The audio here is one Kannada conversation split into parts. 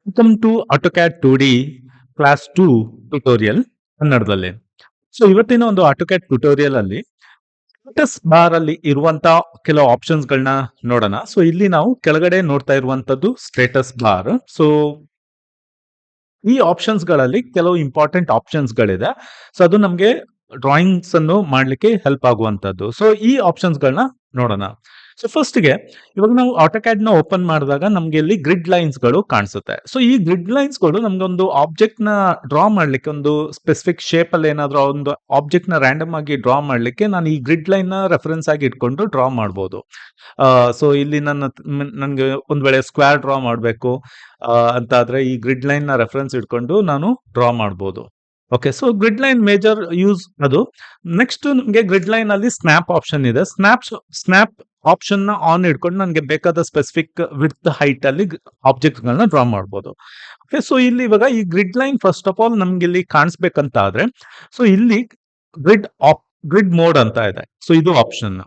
Welcome to AutoCAD 2D class 2 tutorial ಕನ್ನಡದಲ್ಲಿ. ಸೊ ಇವತ್ತಿನ ಒಂದು ಆಟೋಕ್ಯಾಡ್ ಟ್ಯುಟೋರಿಯಲ್ ಅಲ್ಲಿ ಸ್ಟೇಟಸ್ ಬಾರ್ ಅಲ್ಲಿ ಇರುವಂತ ಕೆಲವು ಆಪ್ಷನ್ಸ್ ಗಳನ್ನ ನೋಡೋಣ. ಸೊ ಇಲ್ಲಿ ನಾವು ಕೆಳಗಡೆ ನೋಡ್ತಾ ಇರುವಂತದ್ದು ಸ್ಟೇಟಸ್ ಬಾರ್. ಸೊ ಈ ಆಪ್ಷನ್ಸ್ ಗಳಲ್ಲಿ ಕೆಲವು ಇಂಪಾರ್ಟೆಂಟ್ ಆಪ್ಷನ್ಸ್ ಗಳಿದೆ. ಸೊ ಅದು ನಮಗೆ ಡ್ರಾಯಿಂಗ್ಸ್ ಅನ್ನು ಮಾಡ್ಲಿಕ್ಕೆ ಹೆಲ್ಪ್ ಆಗುವಂತದ್ದು. ಸೊ ಈ ಆಪ್ಷನ್ಸ್ ಗಳನ್ನ ನೋಡೋಣ. ಸೊ ಫಸ್ಟ್ ಗೆ ಇವಾಗ ನಾವು ಆಟೋಕ್ಯಾಡ್ ನ ಓಪನ್ ಮಾಡಿದಾಗ ನಮ್ಗೆ ಇಲ್ಲಿ ಗ್ರಿಡ್ ಲೈನ್ಸ್ ಗಳು ಕಾಣಿಸುತ್ತೆ. ಸೊ ಈ ಗ್ರಿಡ್ ಲೈನ್ಸ್ ಗಳು ನಮ್ಗೆ ಒಂದು ಆಬ್ಜೆಕ್ಟ್ ನ ಡ್ರಾ ಮಾಡ್ಲಿಕ್ಕೆ, ಒಂದು ಸ್ಪೆಸಿಫಿಕ್ ಶೇಪ್ ಅಲ್ಲಿ ಏನಾದ್ರೂ ಒಂದು ಆಬ್ಜೆಕ್ಟ್ ನ ರ್ಯಾಂಡಮ್ ಆಗಿ ಡ್ರಾ ಮಾಡ್ಲಿಕ್ಕೆ ನಾನು ಈ ಗ್ರಿಡ್ ಲೈನ್ ನ ರೆಫರೆನ್ಸ್ ಆಗಿ ಇಟ್ಕೊಂಡು ಡ್ರಾ ಮಾಡಬಹುದು. ಸೊ ಇಲ್ಲಿ ನನ್ಗೆ ಒಂದ್ ವೇಳೆ ಸ್ಕ್ವೇರ್ ಡ್ರಾ ಮಾಡಬೇಕು ಅಂತ ಆದ್ರೆ ಈ ಗ್ರಿಡ್ ಲೈನ್ ನ ರೆಫರೆನ್ಸ್ ಇಟ್ಕೊಂಡು ನಾನು ಡ್ರಾ ಮಾಡಬಹುದು. Okay, so grid line major use ಅದು. ನೆಕ್ಸ್ಟ್ ನಮಗೆ ಗ್ರಿಡ್ ಲೈನ್ ಅಲ್ಲಿ ಸ್ನ್ಯಾಪ್ ಆಪ್ಷನ್ ಇದೆ. ಸ್ನ್ಯಾಪ್ ಆಪ್ಷನ್ ನ ಆನ್ ಇಟ್ಕೊಂಡು ನನಗೆ ಬೇಕಾದ ಸ್ಪೆಸಿಫಿಕ್ ವಿಡ್ತ್ ಹೈಟ್ ಅಲ್ಲಿ ಆಬ್ಜೆಕ್ಟ್ ಗಳನ್ನ ಡ್ರಾ ಮಾಡಬಹುದು. ಓಕೆ, ಸೊ ಇಲ್ಲಿ ಇವಾಗ ಈ grid line first of all ನಮ್ಗೆ ಇಲ್ಲಿ ಕಾಣಿಸ್ಬೇಕಂತ ಆದ್ರೆ, ಸೊ ಇಲ್ಲಿ ಗ್ರಿಡ್ ಮೋಡ್ ಅಂತ ಇದೆ. ಸೊ ಇದು ಆಪ್ಷನ್.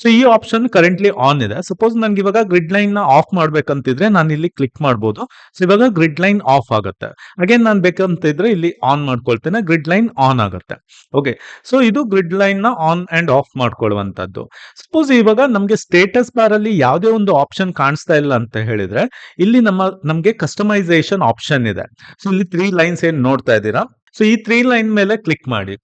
ಸೊ ಈ ಆಪ್ಷನ್ ಕರೆಂಟ್ಲಿ ಆನ್ ಇದೆ. ಸಪೋಸ್ ನನ್ಗೆ ಇವಾಗ ಗ್ರಿಡ್ ಲೈನ್ ನ ಆಫ್ ಮಾಡ್ಬೇಕಂತಿದ್ರೆ ನಾನು ಇಲ್ಲಿ ಕ್ಲಿಕ್ ಮಾಡಬಹುದು. ಸೊ ಇವಾಗ ಗ್ರಿಡ್ ಲೈನ್ ಆಫ್ ಆಗುತ್ತೆ. ಅಗೇನ್ ನಾನು ಬೇಕಂತಿದ್ರೆ ಇಲ್ಲಿ ಆನ್ ಮಾಡ್ಕೊಳ್ತೇನೆ, ಗ್ರಿಡ್ ಲೈನ್ ಆನ್ ಆಗುತ್ತೆ. ಓಕೆ, ಸೊ ಇದು ಗ್ರಿಡ್ ಲೈನ್ ನ ಆನ್ ಅಂಡ್ ಆಫ್ ಮಾಡ್ಕೊಳ್ಳುವಂತದ್ದು. ಸಪೋಸ್ ಇವಾಗ ನಮ್ಗೆ ಸ್ಟೇಟಸ್ ಬಾರ್ ಅಲ್ಲಿ ಯಾವುದೇ ಒಂದು ಆಪ್ಷನ್ ಕಾಣಿಸ್ತಾ ಇಲ್ಲ ಅಂತ ಹೇಳಿದ್ರೆ, ಇಲ್ಲಿ ನಮ್ಗೆ ಕಸ್ಟಮೈಸೇಷನ್ ಆಪ್ಷನ್ ಇದೆ. ಸೊ ಇಲ್ಲಿ 3 ಲೈನ್ಸ್ ಏನ್ ನೋಡ್ತಾ ಇದ್ದೀರಾ, ಸೊ ಈ 3 ಲೈನ್ ಮೇಲೆ ಕ್ಲಿಕ್ ಮಾಡಿ.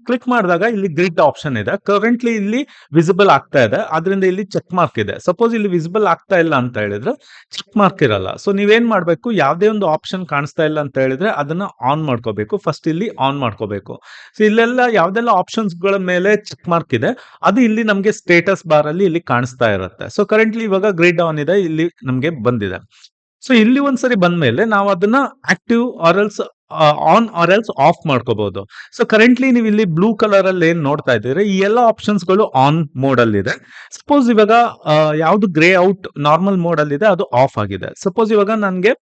ಕ್ಲಿಕ್ ಮಾಡಿದಾಗ ಇಲ್ಲಿ ಗ್ರಿಡ್ ಆಪ್ಷನ್ ಇದೆ. ಕರೆಂಟ್ಲಿ ಇಲ್ಲಿ ವಿಸಿಬಲ್ ಆಗ್ತಾ ಇದೆ, ಆದ್ರಿಂದ ಇಲ್ಲಿ ಚೆಕ್ ಮಾರ್ಕ್ ಇದೆ. ಸಪೋಸ್ ಇಲ್ಲಿ ವಿಸಿಬಲ್ ಆಗ್ತಾ ಇಲ್ಲ ಅಂತ ಹೇಳಿದ್ರೆ ಚೆಕ್ ಮಾರ್ಕ್ ಇರಲ್ಲ. ಸೊ ನೀವೇನ್ ಮಾಡ್ಬೇಕು, ಯಾವುದೇ ಒಂದು ಆಪ್ಷನ್ ಕಾಣಿಸ್ತಾ ಇಲ್ಲ ಅಂತ ಹೇಳಿದ್ರೆ ಅದನ್ನ ಆನ್ ಮಾಡ್ಕೋಬೇಕು. ಫಸ್ಟ್ ಇಲ್ಲಿ ಆನ್ ಮಾಡ್ಕೋಬೇಕು. ಸೊ ಇಲ್ಲೆಲ್ಲ ಯಾವ್ದೆಲ್ಲ ಆಪ್ಷನ್ಸ್ ಗಳ ಮೇಲೆ ಚೆಕ್ ಮಾರ್ಕ್ ಇದೆ ಅದು ಇಲ್ಲಿ ನಮ್ಗೆ ಸ್ಟೇಟಸ್ ಬಾರ್ ಅಲ್ಲಿ ಇಲ್ಲಿ ಕಾಣಿಸ್ತಾ ಇರುತ್ತೆ. ಸೊ ಕರೆಂಟ್ಲಿ ಇವಾಗ ಗ್ರಿಡ್ ಆನ್ ಇದೆ, ಇಲ್ಲಿ ನಮ್ಗೆ ಬಂದಿದೆ. ಸೊ ಇಲ್ಲಿ ಒಂದ್ಸರಿ ಬಂದ್ಮೇಲೆ ನಾವು ಅದನ್ನ active or else on or else off ಮಾಡ್ಕೋಬಹುದು. ಸೊ ಕರೆಂಟ್ಲಿ ನೀವು ಇಲ್ಲಿ ಬ್ಲೂ ಕಲರ್ ಅಲ್ಲಿ ಏನ್ ನೋಡ್ತಾ ಇದ್ದೀರಿ, ಈ ಎಲ್ಲ ಆಪ್ಷನ್ಸ್ ಗಳು ಆನ್ ಮೋಡ್ ಅಲ್ಲಿ ಇದೆ. ಸಪೋಸ್ ಇವಾಗ ಯಾವ್ದು ಗ್ರೇ ಔಟ್ ನಾರ್ಮಲ್ ಮೋಡ್ ಅಲ್ಲಿ ಇದೆ ಅದು ಆಫ್ ಆಗಿದೆ. ಸಪೋಸ್ ಇವಾಗ ನನ್ಗೆ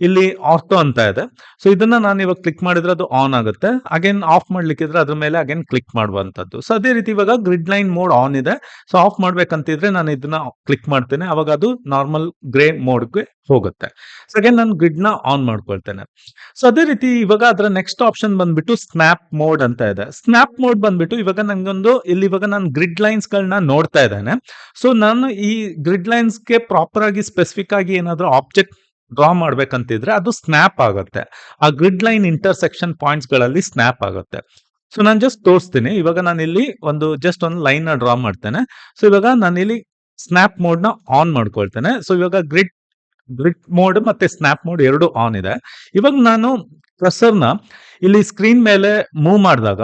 ಇಲ್ಲಿ ಆರ್ಥೋ ಅಂತ ಇದೆ. ಸೊ ಇದನ್ನ ನಾನು ಇವಾಗ ಕ್ಲಿಕ್ ಮಾಡಿದ್ರೆ ಅದು ಆನ್ ಆಗುತ್ತೆ. ಅಗೇನ್ ಆಫ್ ಮಾಡ್ಲಿಕ್ಕಿದ್ರೆ ಅದ್ರ ಮೇಲೆ ಅಗೇನ್ ಕ್ಲಿಕ್ ಮಾಡುವಂತದ್ದು. ಸೊ ಅದೇ ರೀತಿ ಇವಾಗ ಗ್ರಿಡ್ ಲೈನ್ ಮೋಡ್ ಆನ್ ಇದೆ. ಸೊ ಆಫ್ ಮಾಡ್ಬೇಕಂತಿದ್ರೆ ನಾನು ಇದನ್ನ ಕ್ಲಿಕ್ ಮಾಡ್ತೇನೆ, ಅವಾಗ ಅದು ನಾರ್ಮಲ್ ಗ್ರೇ ಮೋಡ್ಗೆ ಹೋಗುತ್ತೆ. ಸೊ ಅಗೇನ್ ನಾನು ಗ್ರಿಡ್ ನ ಆನ್ ಮಾಡ್ಕೊಳ್ತೇನೆ. ಸೊ ಅದೇ ರೀತಿ ಇವಾಗ ಅದರ ನೆಕ್ಸ್ಟ್ ಆಪ್ಷನ್ ಬಂದ್ಬಿಟ್ಟು ಸ್ನ್ಯಾಪ್ ಮೋಡ್ ಅಂತ ಇದೆ. ಸ್ನ್ಯಾಪ್ ಮೋಡ್ ಬಂದ್ಬಿಟ್ಟು ಇವಾಗ ಇವಾಗ ನಾನು ಗ್ರಿಡ್ ಲೈನ್ಸ್ ಗಳನ್ನ ನೋಡ್ತಾ ಇದ್ದೇನೆ. ಸೊ ನಾನು ಈ ಗ್ರಿಡ್ ಲೈನ್ಸ್ ಗೆ ಪ್ರಾಪರ್ ಆಗಿ ಸ್ಪೆಸಿಫಿಕ್ ಆಗಿ ಏನಾದ್ರೂ ಆಬ್ಜೆಕ್ಟ್ ಡ್ರಾ ಮಾಡ್ಬೇಕಂತಿದ್ರೆ ಅದು ಸ್ನ್ಯಾಪ್ ಆಗುತ್ತೆ. ಆ ಗ್ರಿಡ್ ಲೈನ್ ಇಂಟರ್ಸೆಕ್ಷನ್ ಪಾಯಿಂಟ್ಸ್ ಗಳಲ್ಲಿ ಸ್ನ್ಯಾಪ್ ಆಗುತ್ತೆ. ಸೊ ನಾನು ಜಸ್ಟ್ ತೋರಿಸ್ತೀನಿ. ಇವಾಗ ನಾನು ಇಲ್ಲಿ ಜಸ್ಟ್ ಒಂದು ಲೈನ್ ನ ಡ್ರಾ ಮಾಡ್ತೇನೆ. ಸೊ ಇವಾಗ ನಾನು ಇಲ್ಲಿ ಸ್ನ್ಯಾಪ್ ಮೋಡ್ ನ ಆನ್ ಮಾಡ್ಕೊಳ್ತೇನೆ. ಸೊ ಇವಾಗ ಗ್ರಿಡ್ ಮೋಡ್ ಮತ್ತೆ ಸ್ನ್ಯಾಪ್ ಮೋಡ್ ಎರಡು ಆನ್ ಇದೆ. ಇವಾಗ ನಾನು ಕರ್ಸರ್ನ ಇಲ್ಲಿ ಸ್ಕ್ರೀನ್ ಮೇಲೆ ಮೂವ್ ಮಾಡಿದಾಗ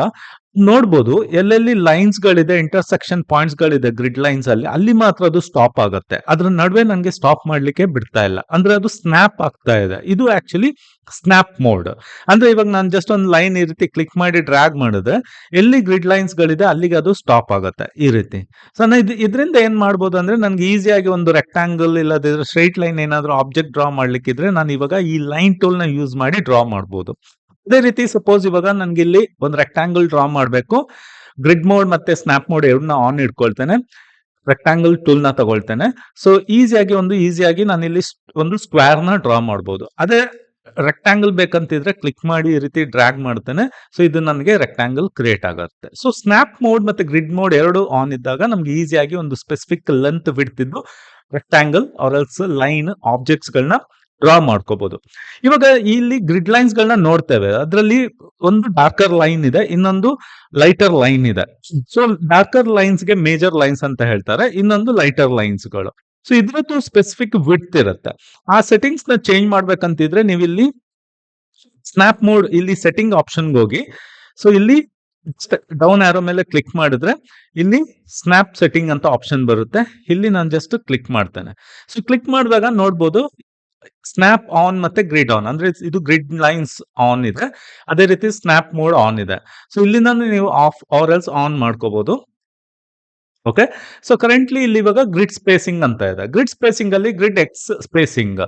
ನೋಡ್ಬೋದು ಎಲ್ಲೆಲ್ಲಿ ಲೈನ್ಸ್ ಗಳಿದೆ, ಇಂಟರ್ಸೆಕ್ಷನ್ ಪಾಯಿಂಟ್ಸ್ ಗಳಿದೆ ಗ್ರಿಡ್ ಲೈನ್ಸ್ ಅಲ್ಲಿ ಮಾತ್ರ ಅದು ಸ್ಟಾಪ್ ಆಗುತ್ತೆ. ಅದ್ರ ನಡುವೆ ನನಗೆ ಸ್ಟಾಪ್ ಮಾಡ್ಲಿಕ್ಕೆ ಬಿಡ್ತಾ ಇಲ್ಲ, ಅಂದ್ರೆ ಅದು ಸ್ನ್ಯಾಪ್ ಆಗ್ತಾ ಇದೆ. ಇದು ಆಕ್ಚುಲಿ ಸ್ನ್ಯಾಪ್ ಮೋಡ್. ಅಂದ್ರೆ ಇವಾಗ ನಾನು ಜಸ್ಟ್ ಒಂದು ಲೈನ್ ಈ ರೀತಿ ಕ್ಲಿಕ್ ಮಾಡಿ ಡ್ರ್ಯಾಗ್ ಮಾಡಿದ್ರೆ ಎಲ್ಲಿ ಗ್ರಿಡ್ ಲೈನ್ಸ್ ಗಳಿದೆ ಅಲ್ಲಿಗೆ ಅದು ಸ್ಟಾಪ್ ಆಗುತ್ತೆ ಈ ರೀತಿ. ಸೊ ಇದರಿಂದ ಏನ್ ಮಾಡ್ಬೋದು ಅಂದ್ರೆ ನನ್ಗೆ ಈಸಿಯಾಗಿ ಒಂದು ರೆಕ್ಟಾಂಗಲ್ ಇಲ್ಲದಿದ್ರೆ ಸ್ಟ್ರೈಟ್ ಲೈನ್ ಏನಾದ್ರು ಆಬ್ಜೆಕ್ಟ್ ಡ್ರಾ ಮಾಡ್ಲಿಕ್ಕಿದ್ರೆ ನಾನು ಇವಾಗ ಈ ಲೈನ್ ಟೂಲ್ ನ ಯೂಸ್ ಮಾಡಿ ಡ್ರಾ ಮಾಡ್ಬೋದು. ಅದೇ ರೀತಿ ಸಪೋಸ್ ಇವಾಗ ನನ್ಗೆ ಇಲ್ಲಿ ಒಂದು ರೆಕ್ಟಾಂಗಲ್ ಡ್ರಾ ಮಾಡಬೇಕು, ಗ್ರಿಡ್ ಮೋಡ್ ಮತ್ತೆ ಸ್ನ್ಯಾಪ್ ಮೋಡ್ ಎರಡನ್ನ ಆನ್ ಇಟ್ಕೊಳ್ತೇನೆ, ರೆಕ್ಟಾಂಗಲ್ ಟೂಲ್ ನ ತಗೊಳ್ತೇನೆ. ಸೊ ಈಸಿಯಾಗಿ ನಾನು ಇಲ್ಲಿ ಒಂದು ಸ್ಕ್ವೇರ್ ನ ಡ್ರಾ ಮಾಡಬಹುದು. ಅದೇ ರೆಕ್ಟಾಂಗಲ್ ಬೇಕಂತಿದ್ರೆ ಕ್ಲಿಕ್ ಮಾಡಿ ಈ ರೀತಿ ಡ್ರ್ಯಾಗ್ ಮಾಡ್ತೇನೆ. ಸೊ ಇದು ನನಗೆ ರೆಕ್ಟಾಂಗಲ್ ಕ್ರಿಯೇಟ್ ಆಗುತ್ತೆ. ಸೊ ಸ್ನ್ಯಾಪ್ ಮೋಡ್ ಮತ್ತೆ ಗ್ರಿಡ್ ಮೋಡ್ ಎರಡು ಆನ್ ಇದ್ದಾಗ ನಮ್ಗೆ ಈಸಿಯಾಗಿ ಒಂದು ಸ್ಪೆಸಿಫಿಕ್ ಲೆಂತ್ ಬಿಡ್ತಿದ್ದು rectangle or else line objects ಗಳನ್ನ ಡ್ರಾ ಮಾಡ್ಕೋಬಹುದು. ಇವಾಗ ಇಲ್ಲಿ ಗ್ರಿಡ್ ಲೈನ್ಸ್ ಗಳನ್ನ ನೋಡ್ತೇವೆ. ಅದರಲ್ಲಿ ಒಂದು ಡಾರ್ಕರ್ ಲೈನ್ ಇದೆ, ಇನ್ನೊಂದು ಲೈಟರ್ ಲೈನ್ ಇದೆ. ಸೊ ಡಾರ್ಕರ್ ಲೈನ್ಸ್ ಗೆ ಮೇಜರ್ ಲೈನ್ಸ್ ಅಂತ ಹೇಳ್ತಾರೆ, ಇನ್ನೊಂದು ಲೈಟರ್ ಲೈನ್ಸ್ ಗಳು. ಸೊ ಇದ್ರದ್ದು ಸ್ಪೆಸಿಫಿಕ್ ವಿಡ್ತ್ ಇರುತ್ತೆ. ಆ ಸೆಟ್ಟಿಂಗ್ಸ್ ನ ಚೇಂಜ್ ಮಾಡ್ಬೇಕಂತಿದ್ರೆ ನೀವು ಇಲ್ಲಿ ಸ್ನ್ಯಾಪ್ ಮೋಡ್ ಇಲ್ಲಿ ಸೆಟ್ಟಿಂಗ್ ಆಪ್ಷನ್ಗೆ ಹೋಗಿ, ಸೊ ಇಲ್ಲಿ ಡೌನ್ ಆರೋ ಮೇಲೆ ಕ್ಲಿಕ್ ಮಾಡಿದ್ರೆ ಇಲ್ಲಿ ಸ್ನ್ಯಾಪ್ ಸೆಟ್ಟಿಂಗ್ ಅಂತ ಆಪ್ಷನ್ ಬರುತ್ತೆ. ಇಲ್ಲಿ ನಾನು ಜಸ್ಟ್ ಕ್ಲಿಕ್ ಮಾಡ್ತೇನೆ. ಸೊ ಕ್ಲಿಕ್ ಮಾಡಿದಾಗ ನೋಡ್ಬೋದು ಸ್ನ್ಯಾಪ್ ಆನ್ ಮತ್ತೆ ಗ್ರಿಡ್ ಆನ್, ಅಂದ್ರೆ ಇದು ಗ್ರಿಡ್ ಲೈನ್ಸ್ ಆನ್ ಇದೆ. ಅದೇ ರೀತಿ ಸ್ನ್ಯಾಪ್ ಮೋಡ್ ಆನ್ ಇದೆ. ಸೊ ಇಲ್ಲಿಂದ ನೀವು ಆಫ್ ಆರ್ ಎಲ್ಸ್ ಆನ್ ಮಾಡ್ಕೋಬಹುದು. ಓಕೆ, ಸೊ ಕರೆಂಟ್ಲಿ ಇಲ್ಲಿ ಇವಾಗ ಗ್ರಿಡ್ ಸ್ಪೇಸಿಂಗ್ ಅಂತ ಇದೆ. ಗ್ರಿಡ್ ಸ್ಪೇಸಿಂಗ್ ಅಲ್ಲಿ ಗ್ರಿಡ್ ಎಕ್ಸ್ ಸ್ಪೇಸಿಂಗ್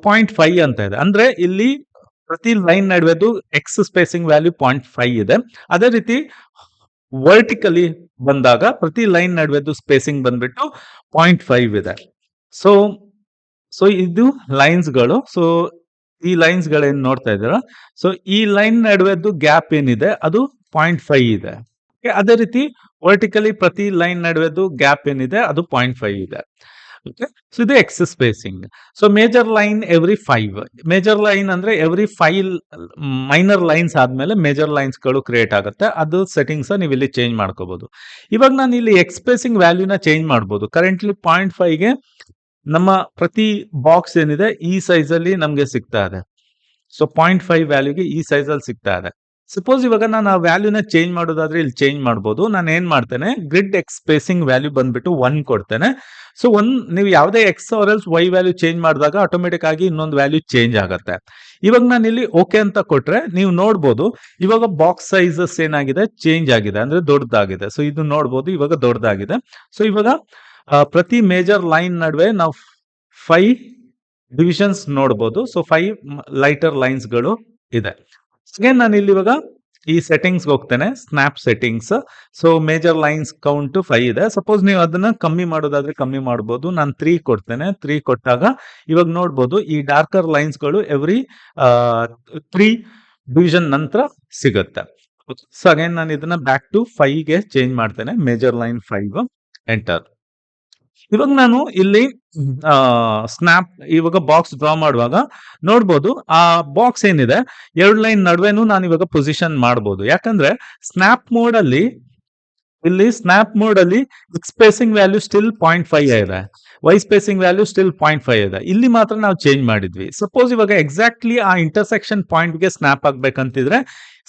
0.5 ಅಂತ ಇದೆ. ಅಂದ್ರೆ ಇಲ್ಲಿ ಪ್ರತಿ ಲೈನ್ ನಡುವೆದು ಎಕ್ಸ್ ಸ್ಪೇಸಿಂಗ್ ವ್ಯಾಲ್ಯೂ 0.5 ಇದೆ. ಅದೇ ರೀತಿ ವರ್ಟಿಕಲಿ ಬಂದಾಗ ಪ್ರತಿ ಲೈನ್ ನಡುವೆದು ಸ್ಪೇಸಿಂಗ್ ಬಂದ್ಬಿಟ್ಟು 0.5 ಇದೆ. ಸೊ ಇದು ಲೈನ್ಸ್ ಗಳು. ಸೊ ಈ ಲೈನ್ಸ್ ಗಳೇನ್ ನೋಡ್ತಾ ಇದ್ದೀರಾ, ಸೊ ಈ ಲೈನ್ ನಡುವೆದ್ದು ಗ್ಯಾಪ್ ಏನಿದೆ ಅದು 0.5 ಇದೆ. Okay, ಅದೇ ರೀತಿ ವರ್ಟಿಕಲಿ ಪ್ರತಿ ಲೈನ್ ನಡುವೆದ್ದು ಗ್ಯಾಪ್ ಏನಿದೆ ಅದು 0.5 ಇದೆ. ಓಕೆ, ಸೊ ಇದು X spacing. So major line every 5. Major line ಅಂದ್ರೆ ಎವ್ರಿ 5 ಮೈನರ್ ಲೈನ್ಸ್ ಆದ್ಮೇಲೆ ಮೇಜರ್ ಲೈನ್ಸ್ ಗಳು ಕ್ರಿಯೇಟ್ ಆಗುತ್ತೆ. ಅದು ಸೆಟ್ಟಿಂಗ್ಸ್ ನೀವು ಇಲ್ಲಿ ಚೇಂಜ್ ಮಾಡ್ಕೋಬಹುದು. ಇವಾಗ ನಾನು ಇಲ್ಲಿ ಎಕ್ಸ್ ಸ್ಪೇಸಿಂಗ್ ವ್ಯಾಲ್ಯೂನ ಚೇಂಜ್ ಮಾಡಬಹುದು. ಕರೆಂಟ್ಲಿ 0.5ಗೆ ನಮ್ಮ ಪ್ರತಿ ಬಾಕ್ಸ್ ಏನಿದೆ ಈ ಸೈಜ್ ಅಲ್ಲಿ ನಮ್ಗೆ ಸಿಗ್ತಾ ಇದೆ. ಸೊ 0.5 ವ್ಯಾಲ್ಯೂಗೆ ಈ ಸೈಜ್ ಅಲ್ಲಿ ಸಿಗ್ತಾ ಇದೆ. ಸಪೋಸ್ ಇವಾಗ ನಾನು ಆ ವ್ಯಾಲ್ಯೂನ ಚೇಂಜ್ ಮಾಡೋದಾದ್ರೆ ಇಲ್ಲಿ ಚೇಂಜ್ ಮಾಡಬಹುದು. ನಾನು ಏನ್ ಮಾಡ್ತೇನೆ, ಗ್ರಿಡ್ ಎಕ್ಸ್ ಸ್ಪೇಸಿಂಗ್ ವ್ಯಾಲ್ಯೂ ಬಂದ್ಬಿಟ್ಟು 1 ಕೊಡ್ತೇನೆ. ಸೊ ನೀವು ಯಾವುದೇ X or else Y value change ಮಾಡಿದಾಗ ಆಟೋಮೆಟಿಕ್ ಆಗಿ ಇನ್ನೊಂದು ವ್ಯಾಲ್ಯೂ ಚೇಂಜ್ ಆಗುತ್ತೆ. ಇವಾಗ ನಾನು ಇಲ್ಲಿ ಓಕೆ ಅಂತ ಕೊಟ್ರೆ ನೀವು ನೋಡ್ಬೋದು ಇವಾಗ ಬಾಕ್ಸ್ ಸೈಜಸ್ ಏನಾಗಿದೆ ಚೇಂಜ್ ಆಗಿದೆ, ಅಂದ್ರೆ ದೊಡ್ಡದಾಗಿದೆ. ಸೊ ಇದು ನೋಡ್ಬೋದು ಇವಾಗ ದೊಡ್ಡದಾಗಿದೆ. ಸೊ ಇವಾಗ ಪ್ರತಿ ಮೇಜರ್ ಲೈನ್ ನಡುವೆ ನಾವು 5 ಡಿವಿಷನ್ಸ್ ನೋಡ್ಬೋದು. ಸೊ 5 ಲೈಟರ್ ಲೈನ್ಸ್ ಗಳು ಇದೆ. ಅಗೇನ್ ನಾನು ಇಲ್ಲಿ ಇವಾಗ ಈ ಸೆಟ್ಟಿಂಗ್ಸ್ ಹೋಗ್ತೇನೆ, snap settings. So major lines count 5 ಇದೆ. ಸಪೋಸ್ ನೀವು ಅದನ್ನ ಕಮ್ಮಿ ಮಾಡೋದಾದ್ರೆ ಕಮ್ಮಿ ಮಾಡಬಹುದು. ನಾನು 3 ಕೊಡ್ತೇನೆ. 3 ಕೊಟ್ಟಾಗ ಇವಾಗ ನೋಡ್ಬೋದು ಈ ಡಾರ್ಕರ್ ಲೈನ್ಸ್ ಗಳು ಎವ್ರಿ 3 ಡಿವಿಷನ್ ನಂತರ ಸಿಗುತ್ತೆ. ಸೊ ಅಗೇನ್ ನಾನು ಇದನ್ನ ಬ್ಯಾಕ್ ಟು 5ಗೆ ಚೇಂಜ್ ಮಾಡ್ತೇನೆ. Major line 5 enter. ಇವಾಗ ನಾನು ಇಲ್ಲಿ ಸ್ನ್ಯಾಪ್ ಇವಾಗ ಬಾಕ್ಸ್ ಡ್ರಾ ಮಾಡುವಾಗ ನೋಡ್ಬೋದು ಆ ಬಾಕ್ಸ್ ಏನಿದೆ 2 ಲೈನ್ ನಡುವೆನೂ ನಾನು ಇವಾಗ ಪೊಸಿಷನ್ ಮಾಡಬಹುದು. ಯಾಕಂದ್ರೆ ಸ್ನ್ಯಾಪ್ ಮೋಡ್ ಅಲ್ಲಿ ಎಕ್ಸ್ ಸ್ಪೇಸಿಂಗ್ ವ್ಯಾಲ್ಯೂ ಸ್ಟಿಲ್ 0.5 ಇದೆ, ವೈ ಸ್ಪೇಸಿಂಗ್ ವ್ಯಾಲ್ಯೂ ಸ್ಟಿಲ್ 0.5 ಇದೆ. ಇಲ್ಲಿ ಮಾತ್ರ ನಾವು ಚೇಂಜ್ ಮಾಡಿದ್ವಿ. ಸಪೋಸ್ ಇವಾಗ ಎಕ್ಸಾಕ್ಟ್ಲಿ ಆ ಇಂಟರ್ಸೆಕ್ಷನ್ ಪಾಯಿಂಟ್ ಗೆ ಸ್ನ್ಯಾಪ್ ಆಗ್ಬೇಕಂತಿದ್ರೆ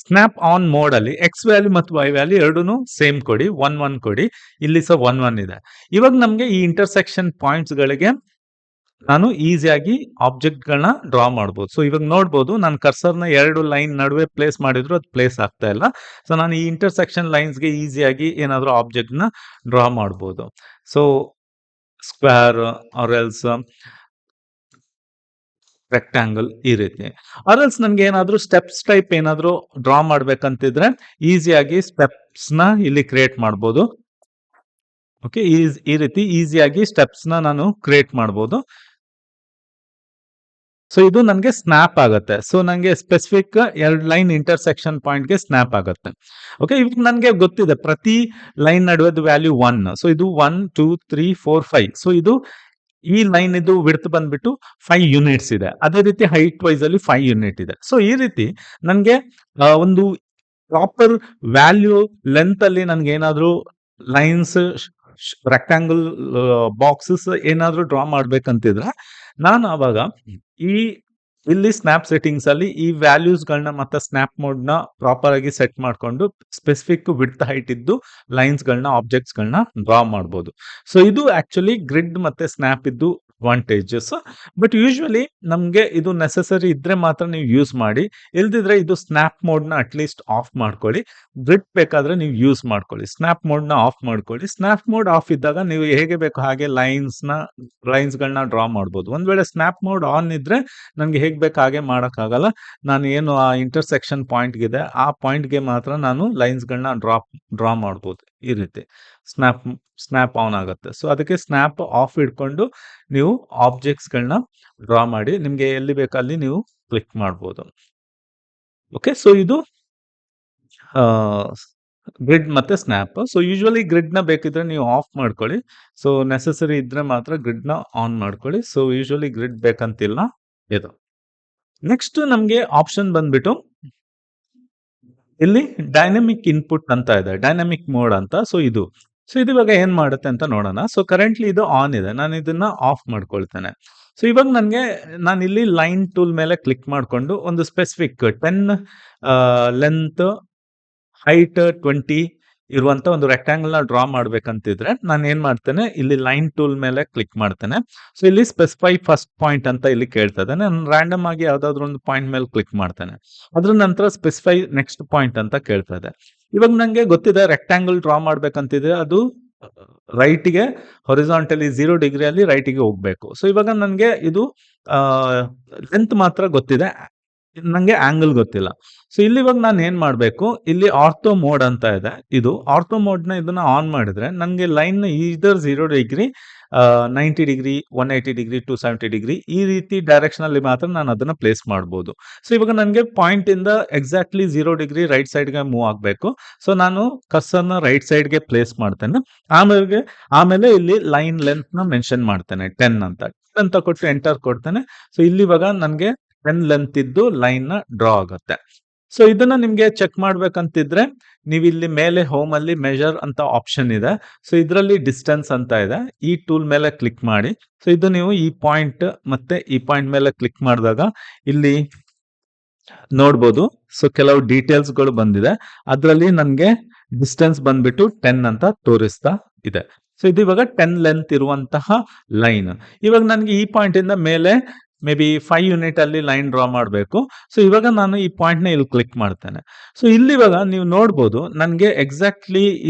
ಸ್ನ್ಯಾಪ್ ಆನ್ ಮೋಡ್ ಅಲ್ಲಿ ಎಕ್ಸ್ ವ್ಯಾಲ್ಯೂ ಮತ್ತು ವೈ ವ್ಯಾಲ್ಯೂ ಎರಡೂ ಸೇಮ್ ಕೊಡಿ, 1 ಕೊಡಿ. ಇಲ್ಲಿ ಸಹ 1 ಇದೆ. ಇವಾಗ ನಮ್ಗೆ ಈ ಇಂಟರ್ಸೆಕ್ಷನ್ ಪಾಯಿಂಟ್ಸ್ ಗಳಿಗೆ ನಾನು ಈಸಿಯಾಗಿ ಆಬ್ಜೆಕ್ಟ್ ಗಳನ್ನ ಡ್ರಾ ಮಾಡಬಹುದು. ಸೊ ಇವಾಗ ನೋಡ್ಬೋದು ನಾನು ಕರ್ಸರ್ನ 2 ಲೈನ್ ನಡುವೆ ಪ್ಲೇಸ್ ಮಾಡಿದ್ರು ಅದು ಪ್ಲೇಸ್ ಆಗ್ತಾ ಇಲ್ಲ. ಸೊ ನಾನು ಈ ಇಂಟರ್ಸೆಕ್ಷನ್ ಲೈನ್ಸ್ ಗೆ ಈಸಿಯಾಗಿ ಏನಾದ್ರು ಆಬ್ಜೆಕ್ಟ್ ನ ಡ್ರಾ ಮಾಡಬಹುದು. So square or else rectangle ಈ ರೀತಿ. ಆರ್ ಎಲ್ಸ್ ನನ್ಗೆ ಏನಾದ್ರು ಸ್ಟೆಪ್ಸ್ ಟೈಪ್ ಏನಾದ್ರು ಡ್ರಾ ಮಾಡ್ಬೇಕಂತಿದ್ರೆ ಈಸಿಯಾಗಿ ಸ್ಟೆಪ್ಸ್ ನ ಇಲ್ಲಿ ಕ್ರಿಯೇಟ್ ಮಾಡಬಹುದು. ಓಕೆ, ಈ ರೀತಿ ಈಸಿಯಾಗಿ ಸ್ಟೆಪ್ಸ್ ನ ನಾನು ಕ್ರಿಯೇಟ್ ಮಾಡಬಹುದು. ಸೊ ಇದು ನನಗೆ ಸ್ನ್ಯಾಪ್ ಆಗುತ್ತೆ. ಸೊ ನನಗೆ ಸ್ಪೆಸಿಫಿಕ್ 2 ಲೈನ್ ಇಂಟರ್ಸೆಕ್ಷನ್ ಪಾಯಿಂಟ್ ಗೆ ಸ್ನ್ಯಾಪ್ ಆಗುತ್ತೆ. ಓಕೆ, ಇವಾಗ ನನಗೆ ಗೊತ್ತಿದೆ ಪ್ರತಿ ಲೈನ್ ನಡುವೆದು ವ್ಯಾಲ್ಯೂ 1. ಸೊ ಇದು 1 2 3 4 5. ಸೊ ಇದು ಈ ಲೈನ್ ಇದು ವಿಡ್ತ್ ಬಂದ್ಬಿಟ್ಟು 5 ಯೂನಿಟ್ಸ್ ಇದೆ. ಅದೇ ರೀತಿ ಹೈಟ್ ವೈಸ್ ಅಲ್ಲಿ 5 ಯೂನಿಟ್ ಇದೆ. ಸೊ ಈ ರೀತಿ ನನಗೆ ಒಂದು ಪ್ರಾಪರ್ ವ್ಯಾಲ್ಯೂ ಲೆಂತ್ ಅಲ್ಲಿ ನನ್ಗೆ ಏನಾದ್ರು ಲೈನ್ಸ್ ರೆಕ್ಟಾಂಗಲ್ ಬಾಕ್ಸಸ್ ಏನಾದ್ರು ಡ್ರಾ ಮಾಡ್ಬೇಕಂತಿದ್ರೆ ನಾನು ಅವಾಗ ಇಲ್ಲಿ ಸ್ನ್ಯಾಪ್ ಸೆಟ್ಟಿಂಗ್ಸ್ ಅಲ್ಲಿ ಈ ವ್ಯಾಲ್ಯೂಸ್ ಗಳನ್ನ ಮತ್ತೆ ಸ್ನ್ಯಾಪ್ ಮೋಡ್ ನ ಪ್ರಾಪರ್ ಆಗಿ ಸೆಟ್ ಮಾಡ್ಕೊಂಡು ಸ್ಪೆಸಿಫಿಕ್ ವಿಡ್ತ್ ಹೈಟ್ ಇದ್ದು ಲೈನ್ಸ್ ಗಳನ್ನ ಆಬ್ಜೆಕ್ಟ್ಸ್ ಗಳನ್ನ ಡ್ರಾ ಮಾಡಬಹುದು. ಸೊ ಇದು ಆಕ್ಚುಲಿ ಗ್ರಿಡ್ ಮತ್ತೆ ಸ್ನ್ಯಾಪ್ ಇದ್ದು ಅಡ್ವಾಂಟೇಜಸ್. ಬಟ್ ಯೂಶುವಲಿ ನಮ್ಗೆ ಇದು ನೆಸೆಸರಿ ಇದ್ರೆ ಮಾತ್ರ ನೀವು ಯೂಸ್ ಮಾಡಿ, ಇಲ್ದಿದ್ರೆ ಇದು ಸ್ನ್ಯಾಪ್ ಮೋಡ್ ನ ಅಟ್ಲೀಸ್ಟ್ ಆಫ್ ಮಾಡ್ಕೊಳ್ಳಿ. ಗ್ರಿಡ್ ಬೇಕಾದ್ರೆ ನೀವು ಯೂಸ್ ಮಾಡ್ಕೊಳ್ಳಿ. ಸ್ನ್ಯಾಪ್ ಮೋಡ್ ನ ಆಫ್ ಮಾಡ್ಕೊಳ್ಳಿ. ಸ್ನ್ಯಾಪ್ ಮೋಡ್ ಆಫ್ ಇದ್ದಾಗ ನೀವು ಹೇಗೆ ಬೇಕು ಹಾಗೆ ಲೈನ್ಸ್ ಗಳನ್ನ ಡ್ರಾ ಮಾಡಬಹುದು. ಒಂದ್ ವೇಳೆ ಸ್ನ್ಯಾಪ್ ಮೋಡ್ ಆನ್ ಇದ್ರೆ ನನ್ಗೆ ಹೇಗ್ ಬೇಕು ಹಾಗೆ ಮಾಡಕ್ ಆಗಲ್ಲ. ನಾನು ಏನು ಆ ಇಂಟರ್ಸೆಕ್ಷನ್ ಪಾಯಿಂಟ್ ಗಿದೆ ಆ ಪಾಯಿಂಟ್ ಗೆ ಮಾತ್ರ ನಾನು ಲೈನ್ಸ್ ಗಳನ್ನ ಡ್ರಾ ಮಾಡಬಹುದು. ಈ ರೀತಿ ಸ್ನ್ಯಾಪ್ ಆನ್ ಆಗುತ್ತೆ. ಸೊ ಅದಕ್ಕೆ ಸ್ನ್ಯಾಪ್ ಆಫ್ ಇಟ್ಕೊಂಡು ನೀವು ಆಬ್ಜೆಕ್ಟ್ಸ್ ಗಳನ್ನ ಡ್ರಾ ಮಾಡಿ ನಿಮ್ಗೆ ಎಲ್ಲಿ ಬೇಕಲ್ಲಿ ನೀವು ಕ್ಲಿಕ್ ಮಾಡಬಹುದು. ಓಕೆ, ಸೊ ಇದು ಗ್ರಿಡ್ ಮತ್ತೆ ಸ್ನ್ಯಾಪ್. ಸೊ ಯೂಶುವಲಿ ಗ್ರಿಡ್ ನ ಬೇಕಿದ್ರೆ ನೀವು ಆಫ್ ಮಾಡ್ಕೊಳ್ಳಿ. ಸೊ ನೆಸೆಸರಿ ಇದ್ರೆ ಮಾತ್ರ ಗ್ರಿಡ್ ನ ಆನ್ ಮಾಡ್ಕೊಳ್ಳಿ. ಸೊ ಯೂಶುವಲಿ ಗ್ರಿಡ್ ಬೇಕಂತಿಲ್ಲ ಇದು. ನೆಕ್ಸ್ಟ್ ನಮ್ಗೆ ಆಪ್ಷನ್ ಬಂದ್ಬಿಟ್ಟು ಇಲ್ಲಿ ಡೈನಮಿಕ್ ಇನ್ಪುಟ್ ಅಂತ ಇದೆ, ಡೈನಮಿಕ್ ಮೋಡ್ ಅಂತ. ಸೊ ಇದು ಇವಾಗ ಏನ್ ಮಾಡುತ್ತೆ ಅಂತ ನೋಡೋಣ. ಸೊ ಕರೆಂಟ್ಲಿ ಇದು ಆನ್ ಇದೆ, ನಾನು ಇದನ್ನ ಆಫ್ ಮಾಡ್ಕೊಳ್ತೇನೆ. ಸೊ ಇವಾಗ ನಾನು ಇಲ್ಲಿ ಲೈನ್ ಟೂಲ್ ಮೇಲೆ ಕ್ಲಿಕ್ ಮಾಡ್ಕೊಂಡು ಒಂದು ಸ್ಪೆಸಿಫಿಕ್ 10 ಲೆಂತ್ ಹೈಟ್ 20 ಇರುವಂತ ಒಂದು ರೆಕ್ಟಾಂಗಲ್ ನ ಡ್ರಾ ಮಾಡ್ಬೇಕಂತಿದ್ರೆ ನಾನು ಏನ್ ಮಾಡ್ತೇನೆ, ಇಲ್ಲಿ ಲೈನ್ ಟೂಲ್ ಮೇಲೆ ಕ್ಲಿಕ್ ಮಾಡ್ತೇನೆ. ಸೊ ಇಲ್ಲಿ ಸ್ಪೆಸಿಫೈ ಫಸ್ಟ್ ಪಾಯಿಂಟ್ ಅಂತ ಇಲ್ಲಿ ಕೇಳ್ತದೆ. ನಾನು ರ್ಯಾಂಡಮ್ ಆಗಿ ಯಾವ್ದಾದ್ರು ಒಂದು ಪಾಯಿಂಟ್ ಮೇಲೆ ಕ್ಲಿಕ್ ಮಾಡ್ತೇನೆ. ಅದ್ರ ನಂತರ ಸ್ಪೆಸಿಫೈ ನೆಕ್ಸ್ಟ್ ಪಾಯಿಂಟ್ ಅಂತ ಕೇಳ್ತದೆ. ಇವಾಗ ನಂಗೆ ಗೊತ್ತಿದೆ ರೆಕ್ಟಾಂಗಲ್ ಡ್ರಾ ಮಾಡ್ಬೇಕಂತಿದ್ರೆ ಅದು ರೈಟ್ಗೆ ಹೊರಿಜಾಂಟಲಿ 0 ಡಿಗ್ರಿಯಲ್ಲಿ ರೈಟ್ಗೆ ಹೋಗ್ಬೇಕು. ಸೊ ಇವಾಗ ನನ್ಗೆ ಇದು ಲೆಂತ್ ಮಾತ್ರ ಗೊತ್ತಿದೆ, ನಂಗೆ ಆಂಗಲ್ ಗೊತ್ತಿಲ್ಲ. ಸೊ ಇಲ್ಲಿ ಇವಾಗ ನಾನು ಏನ್ ಮಾಡ್ಬೇಕು, ಇಲ್ಲಿ ಆರ್ಥೋ ಮೋಡ್ ಅಂತ ಇದೆ. ಇದು ಆರ್ಥೋ ಮೋಡ್ ನ ಇದನ್ನ ಆನ್ ಮಾಡಿದ್ರೆ ನನ್ಗೆ line either 0 degree 90 degree, 180 degree, 270 degree ಈ ರೀತಿ ಡೈರೆಕ್ಷನ್ ಅಲ್ಲಿ ಮಾತ್ರ ನಾನು ಅದನ್ನ ಪ್ಲೇಸ್ ಮಾಡಬಹುದು. ಸೊ ಇವಾಗ ನನಗೆ ಪಾಯಿಂಟ್ ಇಂದ ಎಕ್ಸಾಕ್ಟ್ಲಿ 0 ಡಿಗ್ರಿ ರೈಟ್ ಸೈಡ್ಗೆ ಮೂವ್ ಆಗಬೇಕು. ಸೊ ನಾನು ಕರ್ಸರ್ನ ರೈಟ್ ಸೈಡ್ಗೆ ಪ್ಲೇಸ್ ಮಾಡ್ತೇನೆ. ಆಮೇಲೆ ಇಲ್ಲಿ ಲೈನ್ ಲೆಂತ್ ನ ಮೆನ್ಷನ್ ಮಾಡ್ತೇನೆ 10 ಅಂತ ಕೊಟ್ಟು ಎಂಟರ್ ಕೊಡ್ತೇನೆ. ಸೊ ಇಲ್ಲಿ ಇವಾಗ ನನಗೆ 10 ಲೆಂತ್ ಇದ್ದು ಲೈನ್ ನ ಡ್ರಾ ಆಗುತ್ತೆ. ಸೊ ಇದನ್ನ ನಿಮ್ಗೆ ಚೆಕ್ ಮಾಡ್ಬೇಕಂತಿದ್ರೆ ನೀವು ಇಲ್ಲಿ ಮೇಲೆ ಹೋಮ್ ಅಲ್ಲಿ ಮೆಜರ್ ಅಂತ ಆಪ್ಷನ್ ಇದೆ. ಸೊ ಇದರಲ್ಲಿ ಡಿಸ್ಟೆನ್ಸ್ ಅಂತ ಇದೆ. ಈ ಟೂಲ್ ಮೇಲೆ ಕ್ಲಿಕ್ ಮಾಡಿ. ಸೊ ಇದು ನೀವು ಈ ಪಾಯಿಂಟ್ ಮತ್ತೆ ಈ ಪಾಯಿಂಟ್ ಮೇಲೆ ಕ್ಲಿಕ್ ಮಾಡಿದಾಗ ಇಲ್ಲಿ ನೋಡ್ಬೋದು. ಸೊ ಕೆಲವು ಡೀಟೇಲ್ಸ್ ಗಳು ಬಂದಿದೆ. ಅದರಲ್ಲಿ ನನ್ಗೆ ಡಿಸ್ಟೆನ್ಸ್ ಬಂದ್ಬಿಟ್ಟು 10 ಅಂತ ತೋರಿಸ್ತಾ ಇದೆ. ಸೊ ಇದು ಇವಾಗ 10 ಲೆಂತ್ ಇರುವಂತಹ ಲೈನ್. ಇವಾಗ ನನ್ಗೆ ಈ ಪಾಯಿಂಟ್ ಇಂದ ಮೇಲೆ ಮೇ ಬಿ 5 ಯೂನಿಟ್ ಅಲ್ಲಿ ಲೈನ್ ಡ್ರಾ ಮಾಡಬೇಕು. ಸೊ ಇವಾಗ ನಾನು ಈ ಪಾಯಿಂಟ್ ನ ಇಲ್ಲಿ ಕ್ಲಿಕ್ ಮಾಡ್ತೇನೆ. ಸೊ ಇಲ್ಲಿ ಇವಾಗ ನೀವು ನೋಡ್ಬೋದು ನನ್ಗೆ ಎಕ್ಸಾಕ್ಟ್ಲಿ